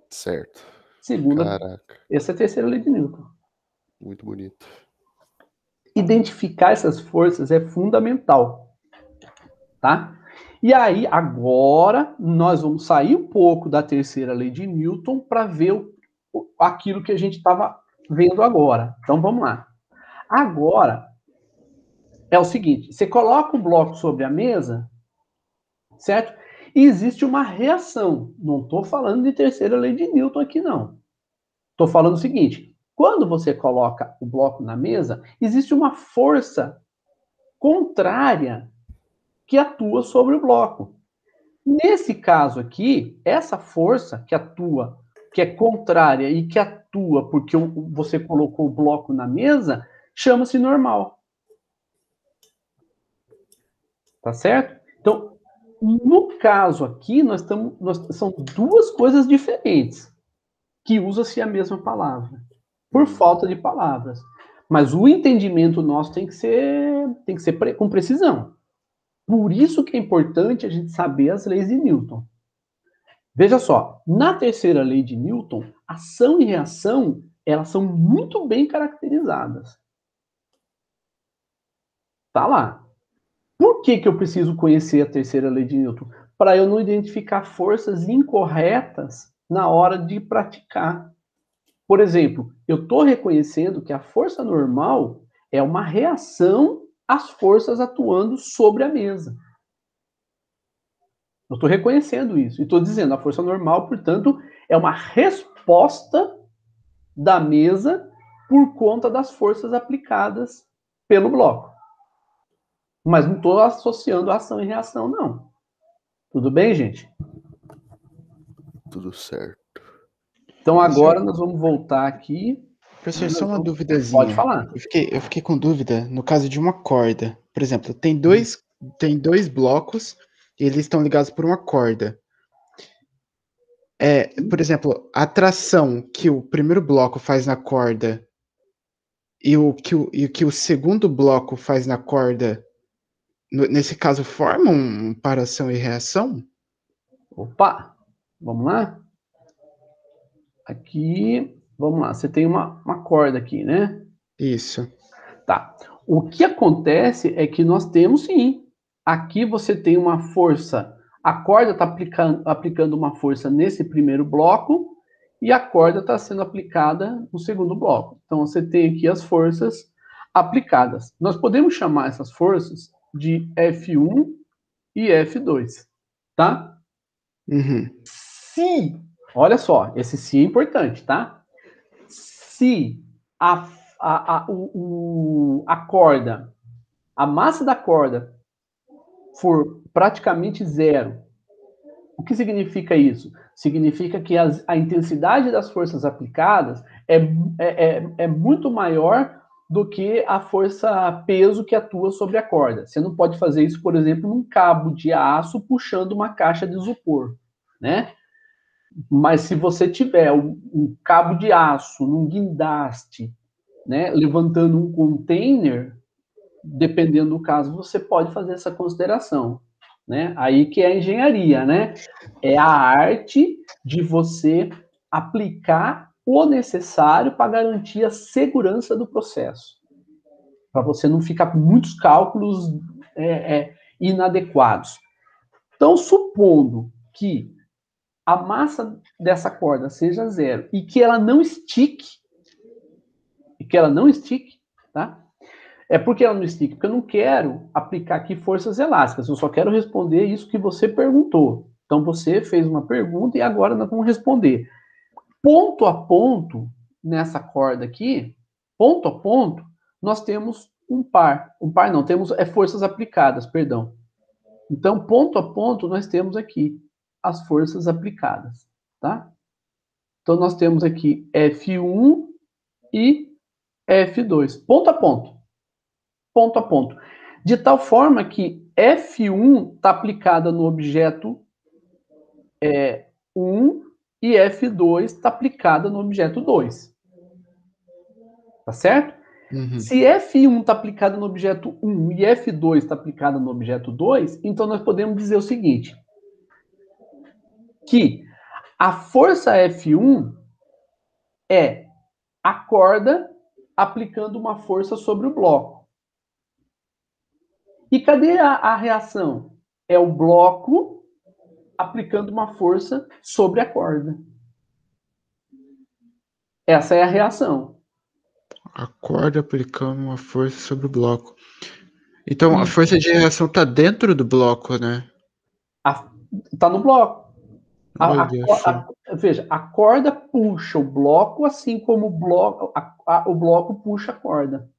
Certo. Segunda. Caraca. Essa é a terceira lei de Newton. Muito bonito. Identificar essas forças é fundamental. Tá? E aí, agora, nós vamos sair um pouco da terceira lei de Newton para ver aquilo que a gente estava vendo agora. Então, vamos lá. Agora, é o seguinte, você coloca o bloco sobre a mesa, certo? E existe uma reação. Não estou falando de terceira lei de Newton aqui, não. Estou falando o seguinte, quando você coloca o bloco na mesa, existe uma força contrária que atua sobre o bloco. Nesse caso aqui, essa força que atua, que é contrária e que atua porque você colocou o bloco na mesa, chama-se normal. Tá certo? Então, no caso aqui, são duas coisas diferentes que usa-se a mesma palavra, por falta de palavras. Mas o entendimento nosso tem que ser com precisão. Por isso que é importante a gente saber as leis de Newton. Veja só, na terceira lei de Newton, ação e reação, elas são muito bem caracterizadas. Tá lá. Por que eu preciso conhecer a terceira lei de Newton? Para eu não identificar forças incorretas na hora de praticar. Por exemplo, eu estou reconhecendo que a força normal é uma reação às forças atuando sobre a mesa. Eu estou reconhecendo isso. E estou dizendo, a força normal, portanto, é uma resposta da mesa por conta das forças aplicadas pelo bloco. Mas não estou associando ação e reação, não. Tudo bem, gente? Tudo certo. Então agora nós vamos voltar aqui. Professor, só uma duvidazinha. Pode falar. Eu fiquei com dúvida no caso de uma corda. Por exemplo, tem dois blocos e eles estão ligados por uma corda. Por exemplo, a tração que o primeiro bloco faz na corda e o que o segundo bloco faz na corda, nesse caso, formam para ação e reação? Opa! Vamos lá? Aqui, vamos lá. Você tem uma corda aqui, né? Isso. Tá. O que acontece é que nós temos, sim. Aqui você tem uma força. A corda está aplicando uma força nesse primeiro bloco e a corda está sendo aplicada no segundo bloco. Então, você tem aqui as forças aplicadas. Nós podemos chamar essas forças de F1 e F2, tá? Uhum. Se, olha só, esse se é importante, tá? Se a corda, a massa da corda for praticamente zero, o que significa isso? Significa que a intensidade das forças aplicadas é muito maior do que a força peso que atua sobre a corda. Você não pode fazer isso, por exemplo, num cabo de aço puxando uma caixa de isopor, né? Mas se você tiver um cabo de aço num guindaste, né, levantando um container, dependendo do caso, você pode fazer essa consideração, né? Aí que é a engenharia, né? É a arte de você aplicar o necessário para garantir a segurança do processo, para você não ficar com muitos cálculos inadequados. Então, supondo que a massa dessa corda seja zero e que ela não estique, tá? É porque ela não estica, porque eu não quero aplicar aqui forças elásticas, eu só quero responder isso que você perguntou. Então você fez uma pergunta e agora nós vamos responder. Ponto a ponto, nessa corda aqui, ponto a ponto, nós temos temos forças aplicadas, perdão. Então, ponto a ponto, nós temos aqui as forças aplicadas, tá? Então, nós temos aqui F1 e F2, ponto a ponto. Ponto a ponto. De tal forma que F1 está aplicada no objeto 1 e F2 está aplicada no objeto 2. Tá certo? Uhum. Se F1 está aplicado no objeto 1 e F2 está aplicado no objeto 2, então nós podemos dizer o seguinte, que a força F1 é a corda aplicando uma força sobre o bloco. E cadê a reação? É o bloco aplicando uma força sobre a corda. Essa é a reação. A corda aplicando uma força sobre o bloco. Então, a força de reação está dentro do bloco, né? Está no bloco. Veja, a corda puxa o bloco, assim como o bloco puxa a corda.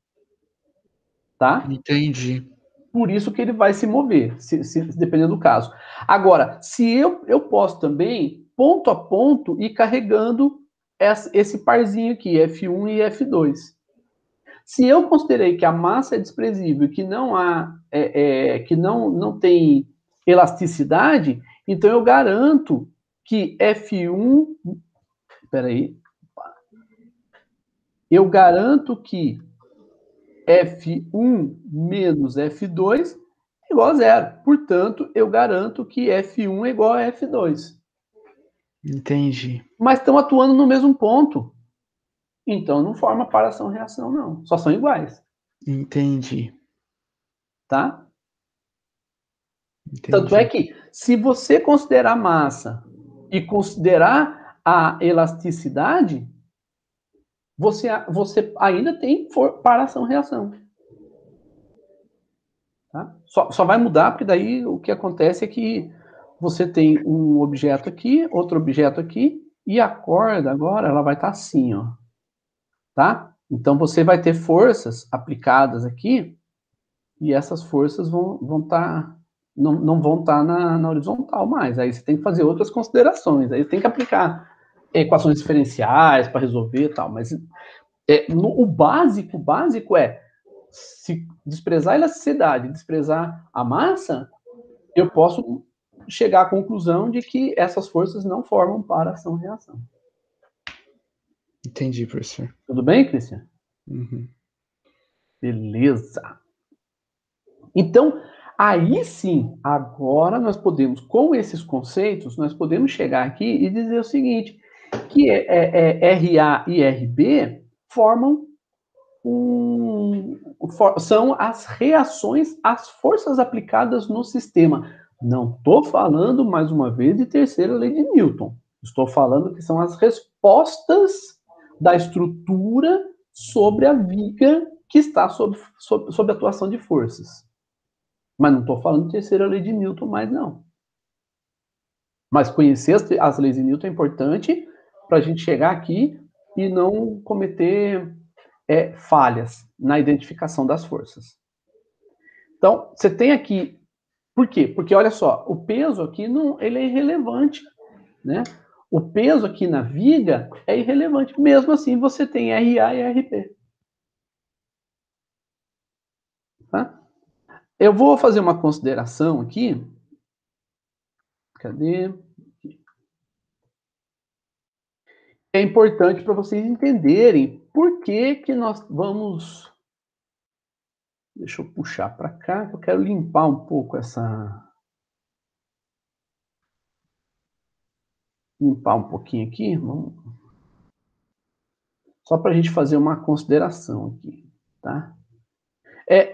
Tá? Entendi. Por isso que ele vai se mover, dependendo do caso. Agora, se eu posso também, ponto a ponto, ir carregando esse parzinho aqui, F1 e F2. Se eu considerei que a massa é desprezível e que não há, que não tem elasticidade, então eu garanto que F1, peraí, eu garanto que F1 menos F2 é igual a zero. Portanto, eu garanto que F1 é igual a F2. Entendi. Mas estão atuando no mesmo ponto. Então não forma paração-reação, não. Só são iguais. Entendi. Tá? Entendi. Tanto é que, se você considerar massa e considerar a elasticidade, você ainda tem paração-reação. Tá? Só vai mudar, porque daí o que acontece é que você tem um objeto aqui, outro objeto aqui, e a corda agora ela vai estar assim, ó. Tá? Então você vai ter forças aplicadas aqui, e essas forças vão estar, não vão estar na horizontal mais. Aí você tem que fazer outras considerações. Aí você tem que aplicar equações diferenciais para resolver e tal. Mas o básico é, se desprezar a elasticidade, desprezar a massa, eu posso chegar à conclusão de que essas forças não formam paração-reação. Entendi, professor. Tudo bem, Cristian? Uhum. Beleza. Então, aí sim, agora nós podemos, com esses conceitos, nós podemos chegar aqui e dizer o seguinte, que RA e RB formam são as reações às forças aplicadas no sistema. Não estou falando, mais uma vez, de terceira lei de Newton. Estou falando que são as respostas da estrutura sobre a viga que está sob atuação de forças. Mas não estou falando de terceira lei de Newton mais, não. Mas conhecer as leis de Newton é importante para a gente chegar aqui e não cometer falhas na identificação das forças. Então, você tem aqui... Por quê? Porque, olha só, o peso aqui ele é irrelevante, né? O peso aqui na viga é irrelevante. Mesmo assim, você tem RA e RP. Tá? Eu vou fazer uma consideração aqui. Cadê? É importante para vocês entenderem por que nós vamos... Deixa eu puxar para cá, que eu quero limpar um pouco limpar um pouquinho aqui. Só para a gente fazer uma consideração aqui, tá?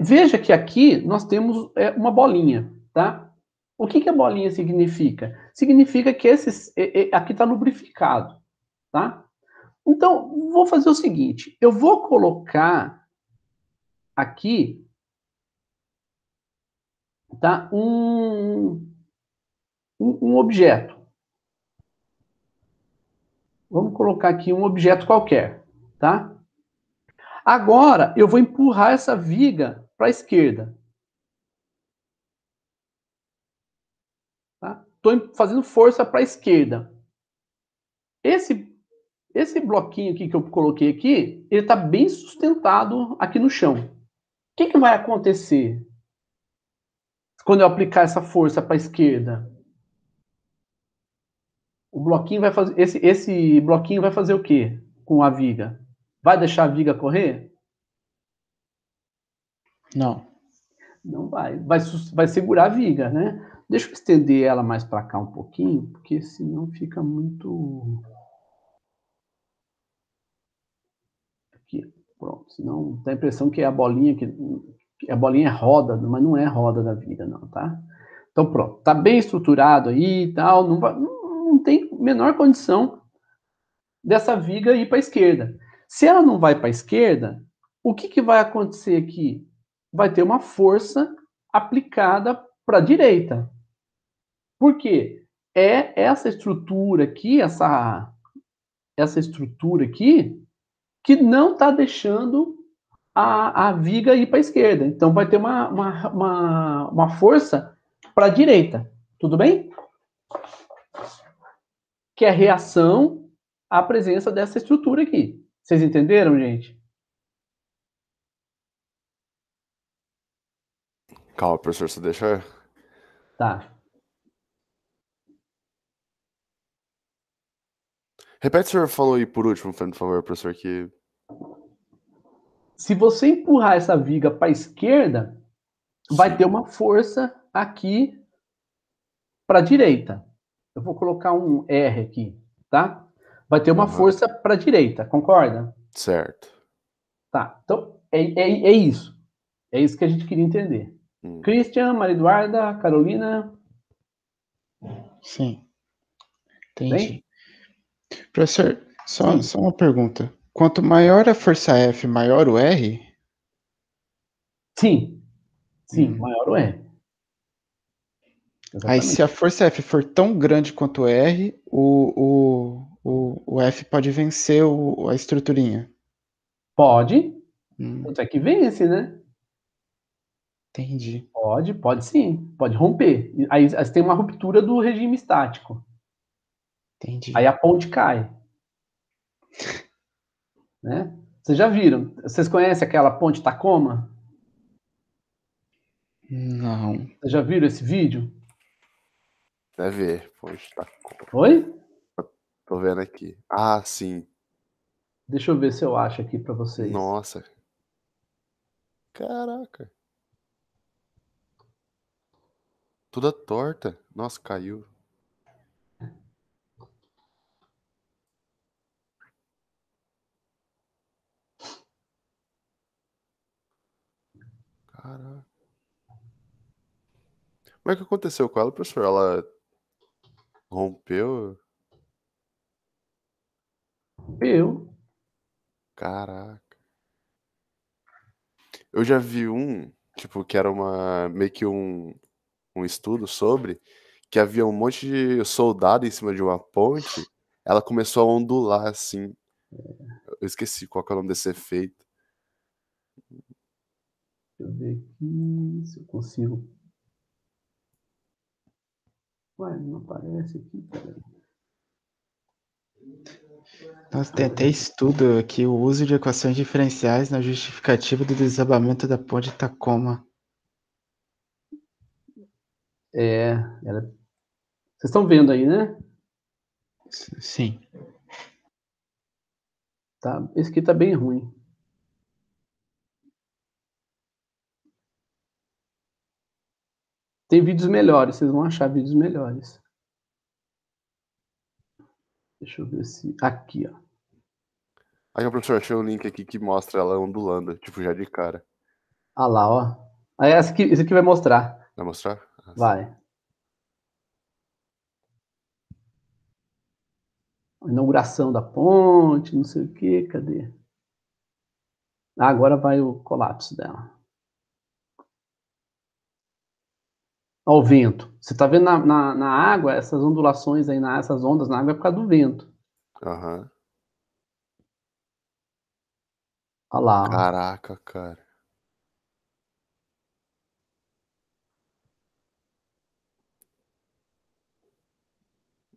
Veja que aqui nós temos uma bolinha, tá? O que a bolinha significa? Significa que aqui está lubrificado, tá? Então, vou fazer o seguinte, eu vou colocar aqui, tá, um objeto. Vamos colocar aqui um objeto qualquer, tá? Agora, eu vou empurrar essa viga para a esquerda. Estou fazendo força para a esquerda. Esse bloquinho aqui que eu coloquei aqui, ele está bem sustentado aqui no chão. O que vai acontecer quando eu aplicar essa força para a esquerda? O bloquinho vai fazer, esse bloquinho vai fazer o quê com a viga? Vai deixar a viga correr? Não. Não vai. Vai segurar a viga, né? Deixa eu estender ela mais para cá um pouquinho, porque senão fica muito... Aqui, pronto. Senão dá a impressão que a bolinha roda, mas não é roda da vida, não, tá? Então, pronto. Tá bem estruturado aí e tal, não tem menor condição dessa viga ir para a esquerda. Se ela não vai para a esquerda, o que vai acontecer aqui? Vai ter uma força aplicada para a direita. Por quê? Essa estrutura aqui, essa estrutura aqui, que não está deixando a viga ir para a esquerda. Então vai ter uma força para a direita. Tudo bem? Que é reação à presença dessa estrutura aqui. Vocês entenderam, gente? Calma, professor, você deixa. Tá. Repete o que o senhor falou aí por último, por favor, professor, que. Se você empurrar essa viga para a esquerda, vai ter uma força aqui para a direita. Eu vou colocar um R aqui, tá? Vai ter uma força para a direita, concorda? Certo. Tá. Então, é isso. É isso que a gente queria entender. Christian, Maria Eduarda, Carolina. Sim. Entendi. Bem? Professor, só uma pergunta. Quanto maior a força F, maior o R? Sim. Sim, maior o R. Aí, Exatamente. se a força F for tão grande quanto o R, o F pode vencer a estruturinha. Pode. Tanto é que vence, né? Entendi. Pode sim. Pode romper. Aí você tem uma ruptura do regime estático. Entendi. Aí a ponte cai. Né? Vocês já viram? Vocês conhecem aquela ponte Tacoma? Não. Vocês já viram esse vídeo? Deve ver. Ponte Tacoma. Oi? Tô vendo aqui. Ah, sim. Deixa eu ver se eu acho aqui para vocês. Nossa. Caraca. Toda torta. Nossa, caiu. Caraca. Como é que aconteceu com ela, professor? Ela rompeu? Eu? Caraca. Eu já vi tipo, que era meio que um estudo sobre que havia um monte de soldado em cima de uma ponte. Ela começou a ondular assim. Eu esqueci qual que é o nome desse efeito. Deixa eu ver aqui se eu consigo. Ué, não aparece aqui, cara. Nossa, tem até estudo aqui, o uso de equações diferenciais na justificativa do desabamento da ponte Tacoma. Vocês estão vendo aí, né? Sim. Tá, esse aqui tá bem ruim. Tem vídeos melhores, vocês vão achar vídeos melhores. Deixa eu ver se. Aqui, ó. Aí, professor, achei um link aqui que mostra ela ondulando, tipo, já de cara. Ah lá, ó. Aí esse aqui vai mostrar. Vai mostrar? Ah, Vai. A inauguração da ponte, não sei o que, cadê? Ah, agora vai o colapso dela. Ó, o vento. Você tá vendo na água, essas ondulações aí, essas ondas na água é por causa do vento. aham. Olha lá, ó. Caraca, cara.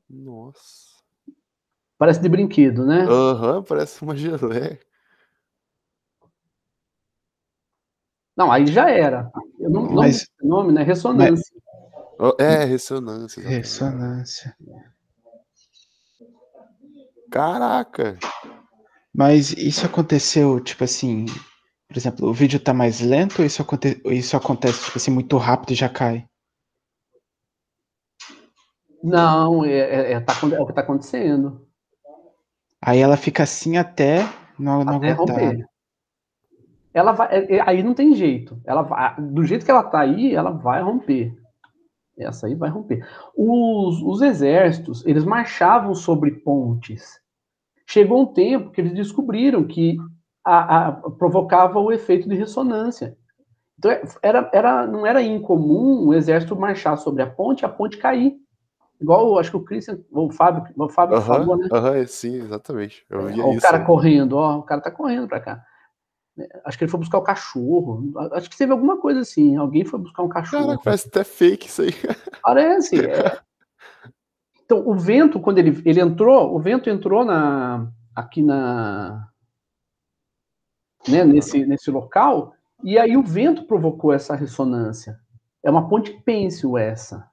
Nossa. Parece de brinquedo, né? Aham, parece uma geleia. Não, aí já era. Eu não Mas, esse nome, né? mas Ressonância. É, ressonância, exatamente. ressonância. Caraca. Mas isso aconteceu, tipo assim, por exemplo, o vídeo tá mais lento ou isso acontece, tipo assim, muito rápido e já cai? Não, é o que tá acontecendo. Aí ela fica assim até não Até aguentar. romper. Ela vai, aí não tem jeito. Ela vai, do jeito que ela tá aí, ela vai romper. Essa aí vai romper. Os exércitos, eles marchavam sobre pontes. Chegou um tempo que eles descobriram que provocava o efeito de ressonância. Então, não era incomum o exército marchar sobre a ponte cair. Igual, acho que o Christian, o Fábio Aham, falou, né? aham, sim, exatamente. Eu via Ó, o isso cara aí. correndo, ó, o cara tá correndo pra cá. Acho que ele foi buscar o cachorro. Acho que teve alguma coisa assim. Alguém foi buscar um Caraca, cachorro. parece até fake isso aí. Parece. Então, o vento, quando ele entrou, o vento entrou aqui né, Aham. nesse local, e aí o vento provocou essa ressonância. É uma ponte pêncil essa.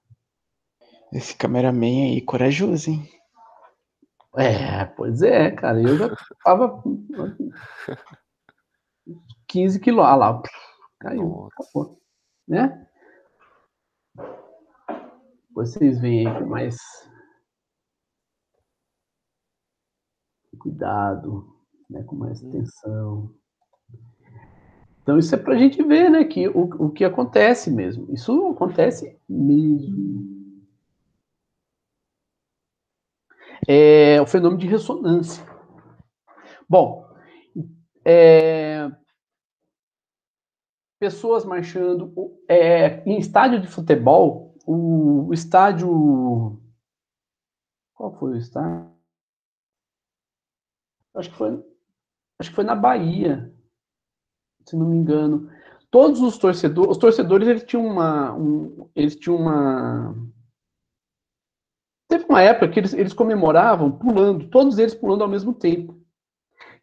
Esse cameraman aí, corajoso, hein? Pois é, cara. Eu já tava 15 quilômetros. Ah lá, caiu. Nossa. Acabou. Né? Vocês veem aí com mais cuidado, né? Com mais atenção. Então, isso é para a gente ver, né, que o que acontece mesmo. Isso acontece mesmo. É o fenômeno de ressonância. Bom, pessoas marchando em estádio de futebol, o estádio... Qual foi o estádio? Acho que foi na Bahia, se não me engano. Todos os torcedores eles tinham uma... Teve uma época que eles comemoravam pulando, todos eles pulando ao mesmo tempo.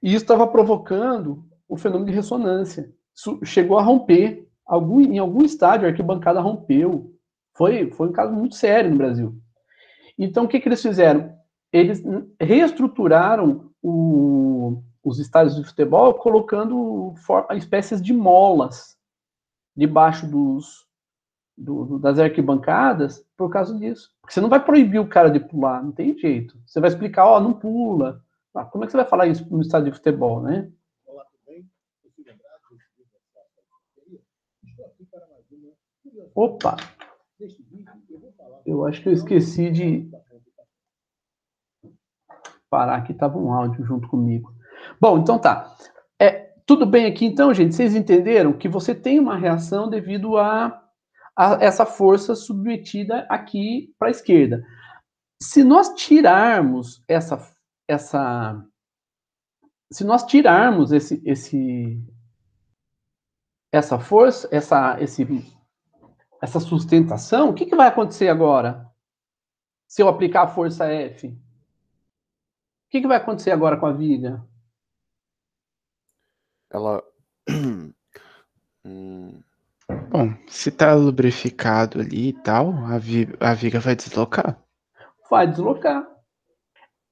E isso estava provocando o fenômeno de ressonância. Isso chegou a romper. Em algum estádio, a arquibancada rompeu. Foi um caso muito sério no Brasil. Então, o que eles fizeram? Eles reestruturaram os estádios de futebol colocando espécies de molas debaixo das arquibancadas por causa disso. Porque você não vai proibir o cara de pular, não tem jeito. Você vai explicar, ó, não pula. Ah, como é que você vai falar isso no estádio de futebol, né? Opa! Eu acho que eu esqueci de parar aqui, estava um áudio junto comigo. Bom, então tá. Tudo bem aqui então, gente? Vocês entenderam que você tem uma reação devido a essa força submetida aqui para a esquerda. Se nós tirarmos se nós tirarmos essa força, essa sustentação, o que vai acontecer agora? Se eu aplicar a força F? O que vai acontecer agora com a viga? Ela. Bom, se tá lubrificado ali e tal, a viga vai deslocar. Vai deslocar.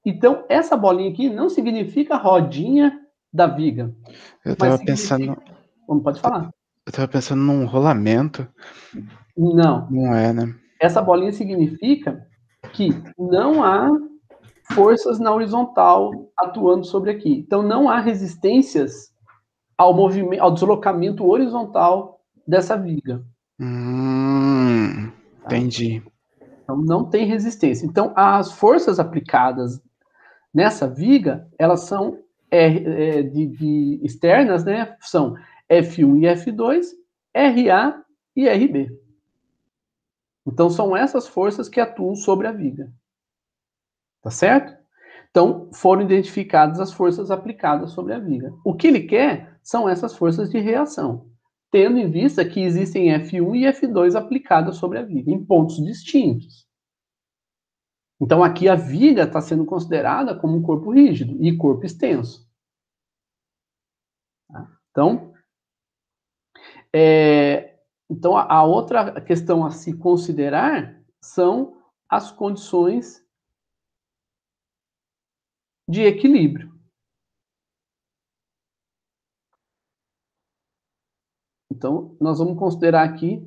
Então, essa bolinha aqui não significa rodinha da viga. Eu Mas tava significa... pensando. Não pode falar. Eu tava pensando num rolamento. Não. Não é, né? Essa bolinha significa que não há forças na horizontal atuando sobre aqui. Então, não há resistências ao movimento, ao deslocamento horizontal dessa viga. Entendi. Então, não tem resistência. Então, as forças aplicadas nessa viga, elas são externas, né? São F1 e F2, RA e RB. Então, são essas forças que atuam sobre a viga. Tá certo? Então, foram identificadas as forças aplicadas sobre a viga. O que ele quer são essas forças de reação, tendo em vista que existem F1 e F2 aplicadas sobre a viga, em pontos distintos. Então, aqui a viga está sendo considerada como um corpo rígido e corpo extenso. Então, a outra questão a se considerar são as condições de equilíbrio. Então, nós vamos considerar aqui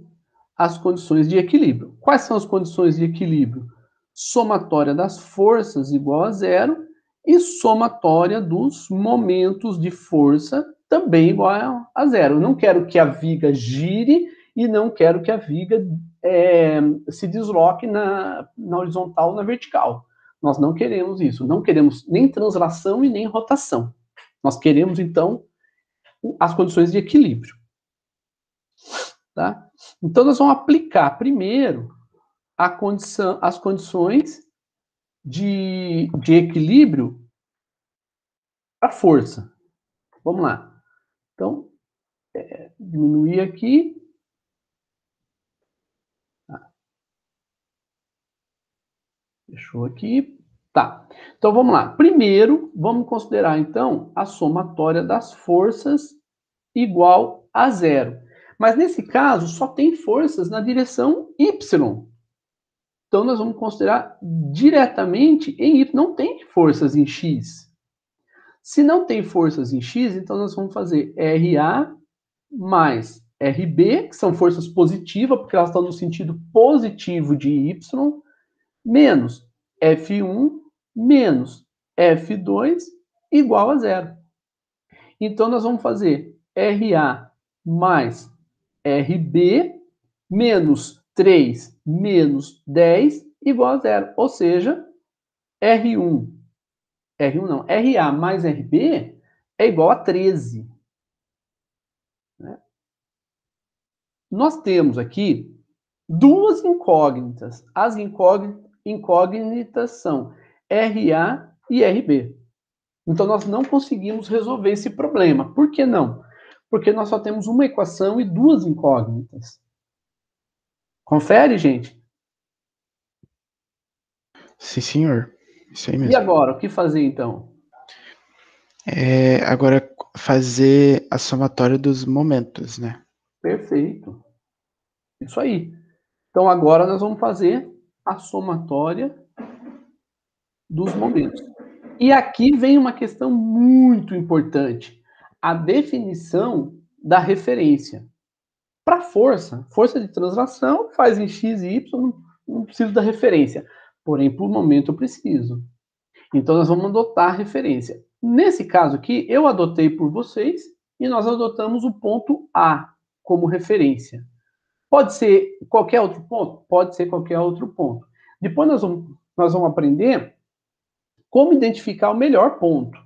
as condições de equilíbrio. Quais são as condições de equilíbrio? Somatória das forças igual a zero e somatória dos momentos de força também igual a zero. Eu não quero que a viga gire e não quero que a viga se desloque na horizontal ou na vertical. Nós não queremos isso. Não queremos nem translação e nem rotação. Nós queremos, então, as condições de equilíbrio. Tá? Então, nós vamos aplicar primeiro as condições de equilíbrio à força. Vamos lá. Então, diminuir aqui. Fechou aqui. Tá. Então, vamos lá. Primeiro, vamos considerar, então, a somatória das forças igual a zero. Mas nesse caso, só tem forças na direção Y. Então, nós vamos considerar diretamente em Y. Não tem forças em X. Se não tem forças em X, então nós vamos fazer RA mais RB, que são forças positivas, porque elas estão no sentido positivo de Y, menos F1 menos F2 igual a zero. Então, nós vamos fazer RA mais RB menos 3 menos 10 igual a zero. Ou seja, R1 não, RA mais RB é igual a 13. Né? Nós temos aqui duas incógnitas. As incógnitas são RA e RB. Então, nós não conseguimos resolver esse problema. Por que não? Porque nós só temos uma equação e duas incógnitas. Confere, gente? Sim, senhor. Isso aí E mesmo. agora, o que fazer então? Agora, fazer a somatória dos momentos, né? Perfeito. Isso aí. Então, agora nós vamos fazer a somatória dos momentos. E aqui vem uma questão muito importante. A definição da referência. Para força de translação, faz em x e y, não preciso da referência. Porém, por momento eu preciso. Então, nós vamos adotar a referência. Nesse caso aqui, eu adotei por vocês e nós adotamos o ponto A como referência. Pode ser qualquer outro ponto? Pode ser qualquer outro ponto. Depois nós vamos aprender como identificar o melhor ponto.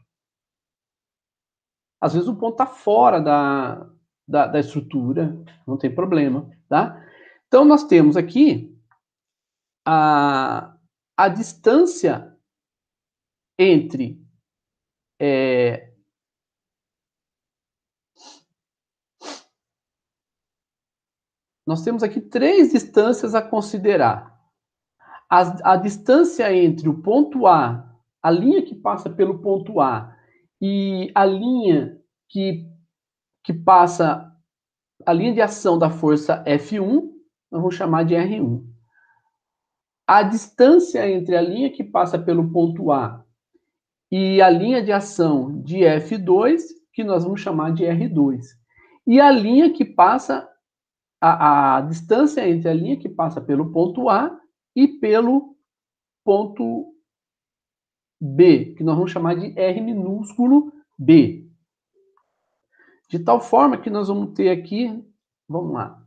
Às vezes o ponto está fora da estrutura, não tem problema, tá? Então, nós temos aqui a distância entre nós temos aqui três distâncias a considerar. A distância entre o ponto A, a linha que passa pelo ponto A, e a linha que passa, a linha de ação da força F1, nós vamos chamar de R1. A distância entre a linha que passa pelo ponto A e a linha de ação de F2, que nós vamos chamar de R2. E a linha que passa, a distância entre a linha que passa pelo ponto A e pelo ponto B, que nós vamos chamar de R minúsculo B. De tal forma que nós vamos ter aqui, vamos lá,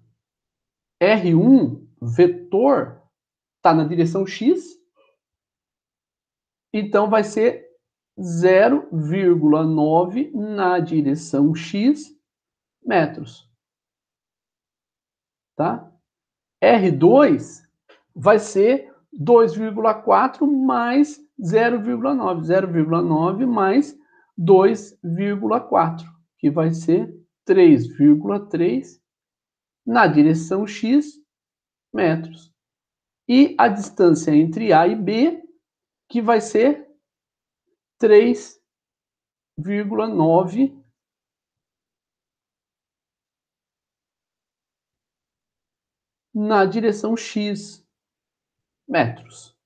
R1, vetor, está na direção X, então vai ser 0,9 na direção X metros. Tá? R2 vai ser 2,4 mais 0,9. 0,9 mais 2,4, que vai ser 3,3 na direção X metros. E a distância entre A e B, que vai ser 3,9 na direção X metros.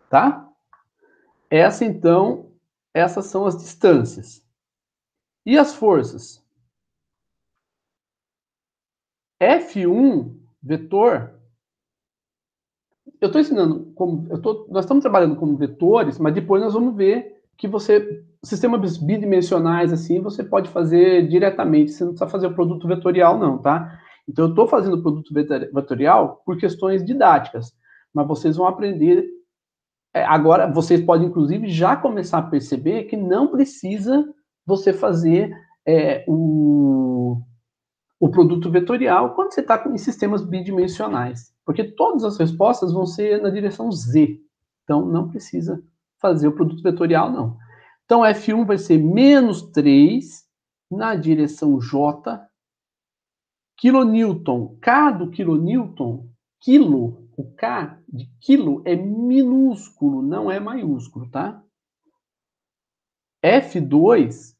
Tá? Essas são as distâncias. E as forças? F1, vetor, eu estou ensinando como, nós estamos trabalhando como vetores, mas depois nós vamos ver que sistemas bidimensionais assim, você pode fazer diretamente, você não precisa fazer o produto vetorial não, tá? Então eu estou fazendo o produto vetorial por questões didáticas, mas vocês vão aprender, agora vocês podem inclusive já começar a perceber que não precisa você fazer o produto vetorial quando você está em sistemas bidimensionais, porque todas as respostas vão ser na direção Z, então não precisa fazer o produto vetorial, não. Então, F1 vai ser menos 3 na direção J, quilonewton, K do quilonewton, quilo, o K de quilo é minúsculo, não é maiúsculo, tá? F2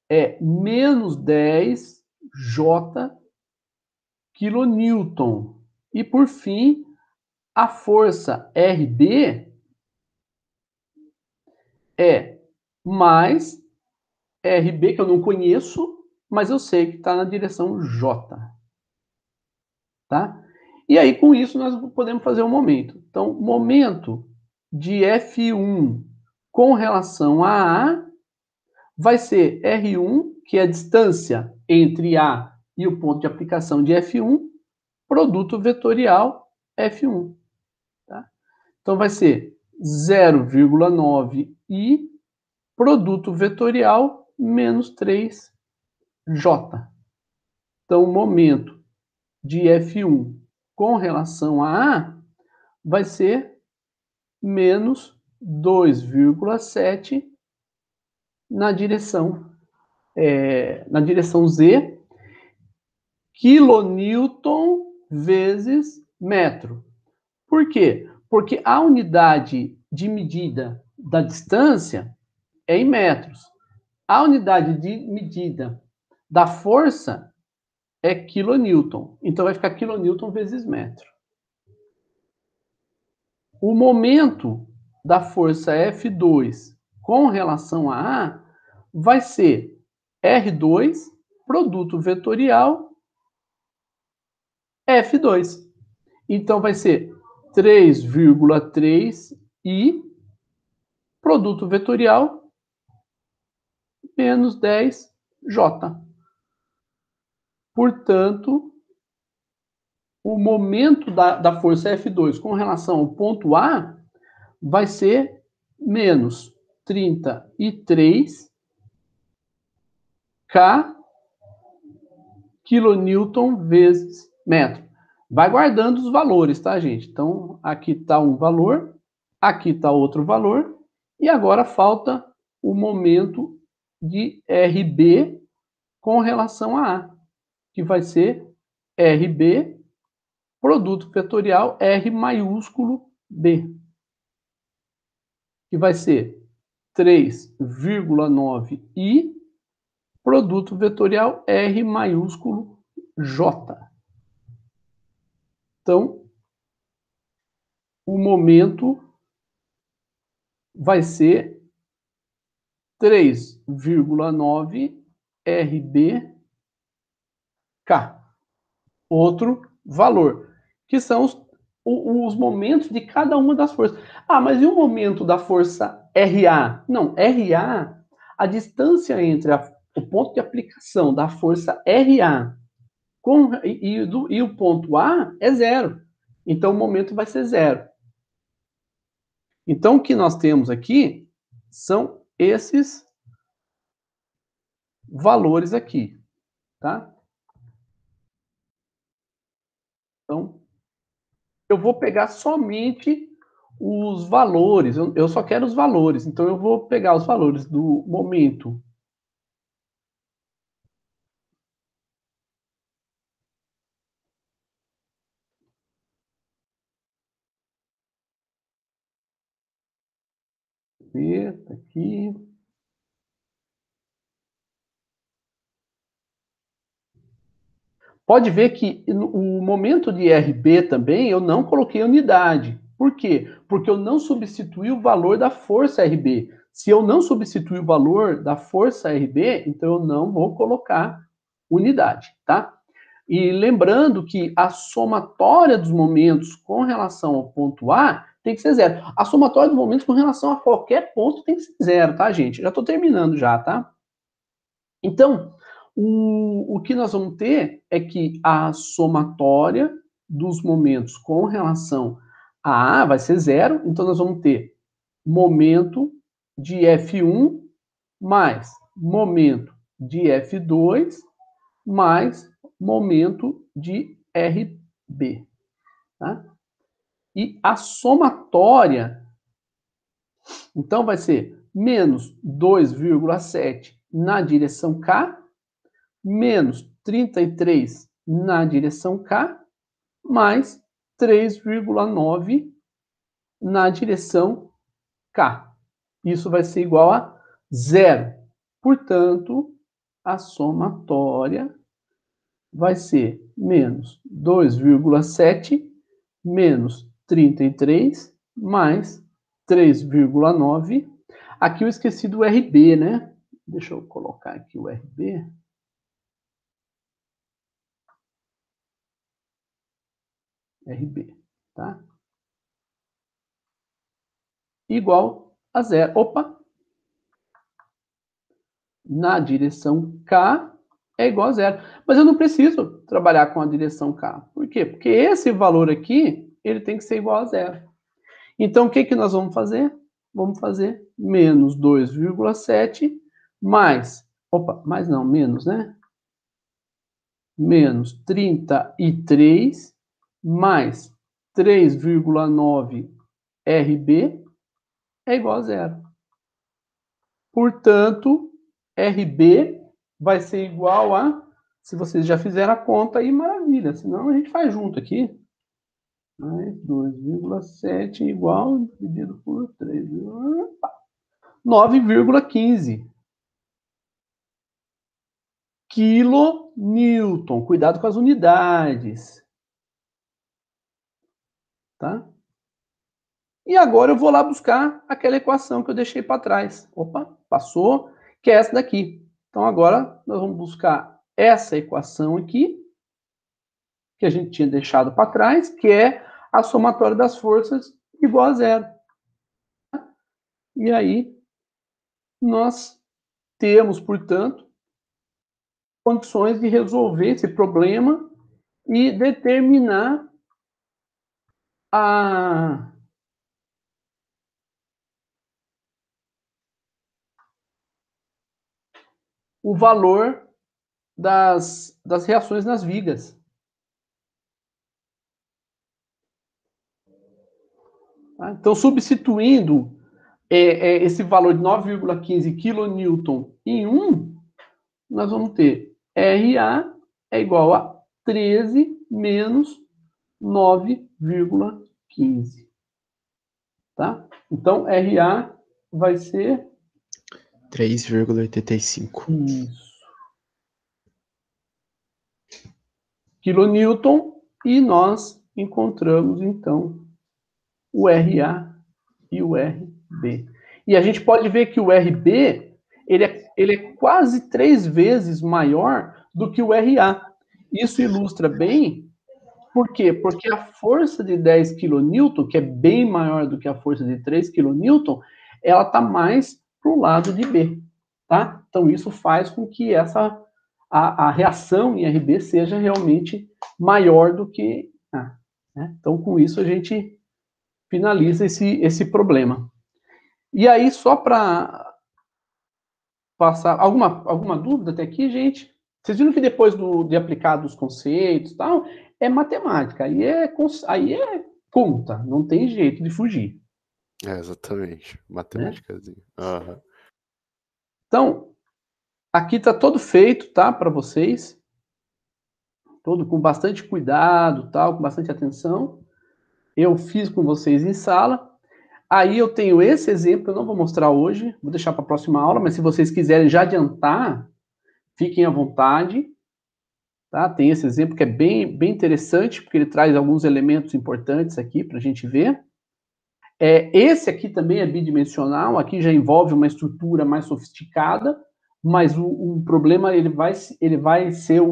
é menos 10 J quilonewton. E, por fim, a força RB é mais RB, que eu não conheço, mas eu sei que está na direção J. Tá? E aí, com isso, nós podemos fazer um momento. Então, momento de F1 com relação a A vai ser R1, que é a distância entre A e o ponto de aplicação de F1, produto vetorial F1. Tá? Então, vai ser 0,9 I, produto vetorial, menos 3J. Então, o momento de F1 com relação a A vai ser menos 2,7 na direção Z, quilonewton vezes metro. Por quê? Porque a unidade de medida da distância é em metros. A unidade de medida da força é quilonewton. Então vai ficar quilonewton vezes metro. O momento da força F2 com relação a A vai ser R2, produto vetorial, F2. Então, vai ser 3,3 I, produto vetorial, menos 10 J. Portanto, o momento da força F2 com relação ao ponto A vai ser menos 33 K quilonewton vezes metro. Vai guardando os valores, tá, gente? Então, aqui está um valor, aqui está outro valor, e agora falta o momento de RB com relação a A, que vai ser RB, produto vetorial R maiúsculo B, que vai ser 3,9 I, produto vetorial R maiúsculo J. Então, o momento vai ser 3,9 RBK. Outro valor, que são os momentos de cada uma das forças. Ah, mas e o momento da força RA? Não, RA, a distância entre o ponto de aplicação da força RA e o ponto A é zero. Então, o momento vai ser zero. Então, o que nós temos aqui são esses valores aqui, tá? Então, eu vou pegar somente os valores, eu só quero os valores, então eu vou pegar os valores do momento aqui. Pode ver que o momento de RB também eu não coloquei unidade. Por quê? Porque eu não substituí o valor da força RB. Se eu não substituir o valor da força RB, então eu não vou colocar unidade, tá? E lembrando que a somatória dos momentos com relação ao ponto A tem que ser zero. A somatória dos momentos com relação a qualquer ponto tem que ser zero, tá, gente? Já estou terminando já, tá? Então, o que nós vamos ter é que a somatória dos momentos com relação a A vai ser zero, então nós vamos ter momento de F1 mais momento de F2 mais momento de RB. Tá? E a somatória, então, vai ser menos 2,7 na direção K, menos 33 na direção K, mais 3,9 na direção K. Isso vai ser igual a zero. Portanto, a somatória vai ser menos 2,7 menos 33 mais 3,9. Aqui eu esqueci do RB, né? Deixa eu colocar aqui o RB. RB, tá? Igual a zero. Opa! Na direção K é igual a zero. Mas eu não preciso trabalhar com a direção K. Por quê? Porque esse valor aqui, ele tem que ser igual a zero. Então, o que, que nós vamos fazer? Vamos fazer menos 2,7 mais... Opa, mais não, menos, né? Menos 33 mais 3,9 RB é igual a zero. Portanto, RB vai ser igual a... Se vocês já fizeram a conta aí, maravilha. Senão a gente faz junto aqui. Mais 2,7 igual dividido por 3. 9,15 quilonewton. Cuidado com as unidades. Tá? E agora eu vou lá buscar aquela equação que eu deixei para trás. Opa, passou, que é essa daqui. Então agora nós vamos buscar essa equação aqui, que a gente tinha deixado para trás, que é a somatória das forças igual a zero. E aí nós temos, portanto, condições de resolver esse problema e determinar o valor das reações nas vigas. Tá? Então, substituindo esse valor de 9,15 kN em 1, nós vamos ter RA é igual a 13 menos 9,15. Tá? Então, RA vai ser 3,85. Isso. Quilonewton, e nós encontramos, então, o RA e o RB. E a gente pode ver que o RB, ele é quase 3 vezes maior do que o RA. Isso ilustra bem, por quê? Porque a força de 10 kN, que é bem maior do que a força de 3 kN, ela está mais para o lado de B. Tá? Então, isso faz com que a reação em RB seja realmente maior do que A. Né? Então, com isso, a gente finaliza esse problema. E aí, só para passar... Alguma dúvida até aqui, gente? Vocês viram que depois de aplicar os conceitos e tal, é matemática. Aí é conta, não tem jeito de fugir. Exatamente. Matemáticazinha. Né? Uhum. Então, aqui está todo feito, tá? Para vocês. Todo com bastante cuidado, tal, com bastante atenção. Eu fiz com vocês em sala. Aí eu tenho esse exemplo, eu não vou mostrar hoje, vou deixar para a próxima aula, mas se vocês quiserem já adiantar, fiquem à vontade. Tá? Tem esse exemplo que é bem interessante, porque ele traz alguns elementos importantes aqui para a gente ver. Esse aqui também é bidimensional, aqui já envolve uma estrutura mais sofisticada, mas o problema ele vai ser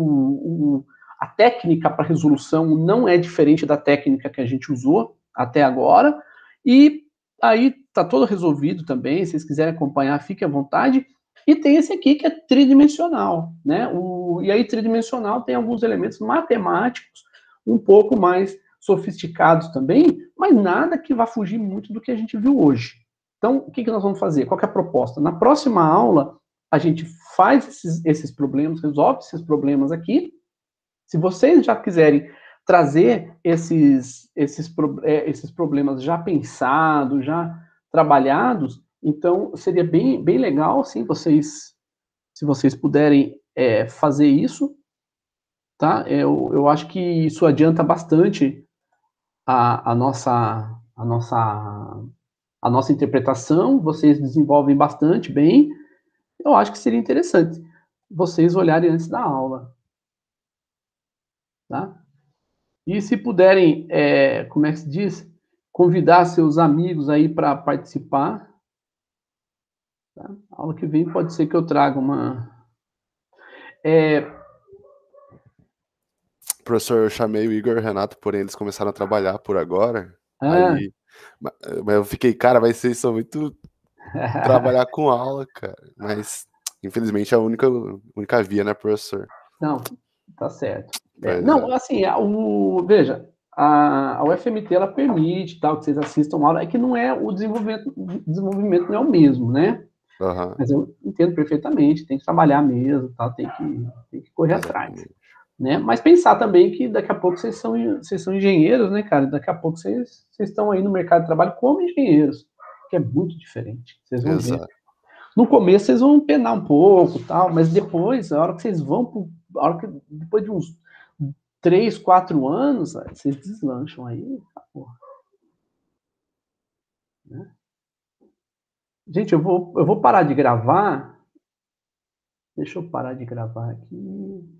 a técnica para resolução não é diferente da técnica que a gente usou até agora, e aí está todo resolvido também, se vocês quiserem acompanhar, fiquem à vontade. E tem esse aqui que é tridimensional, né? E aí tridimensional tem alguns elementos matemáticos um pouco mais sofisticados também, mas nada que vá fugir muito do que a gente viu hoje. Então, o que nós vamos fazer? Qual que é a proposta? Na próxima aula, a gente faz esses problemas, resolve esses problemas aqui. Se vocês já quiserem trazer esses problemas já pensados, já trabalhados, então seria bem legal, sim, se vocês puderem fazer isso, tá? Eu acho que isso adianta bastante a nossa interpretação, vocês desenvolvem bastante bem, eu acho que seria interessante. vocês olharem antes da aula. Tá? E se puderem, como é que se diz? Convidar seus amigos aí para participar. Tá? A aula que vem pode ser que eu traga uma... Professor, eu chamei o Igor e o Renato, porém eles começaram a trabalhar por agora. Ah, Aí, mas eu fiquei, cara, vai ser só muito trabalhar com aula, cara. Mas, infelizmente, é a única via, né, professor? não, tá certo. Pois Não, é. assim, veja, a UFMT ela permite tal, que vocês assistam aula, é que não é o desenvolvimento não é o mesmo, né? Aham, Mas eu entendo perfeitamente, tem que trabalhar mesmo, tá? Tem que correr atrás. exatamente. Né? Mas pensar também que daqui a pouco vocês são engenheiros, né, cara? Daqui a pouco vocês estão aí no mercado de trabalho como engenheiros, que é muito diferente. Vocês vão ver. Exato. No começo vocês vão penar um pouco, tal, mas depois, a hora que vocês vão, depois de uns 3, 4 anos, vocês deslancham aí, acabou. Né? Gente, eu vou parar de gravar. Deixa eu parar de gravar aqui.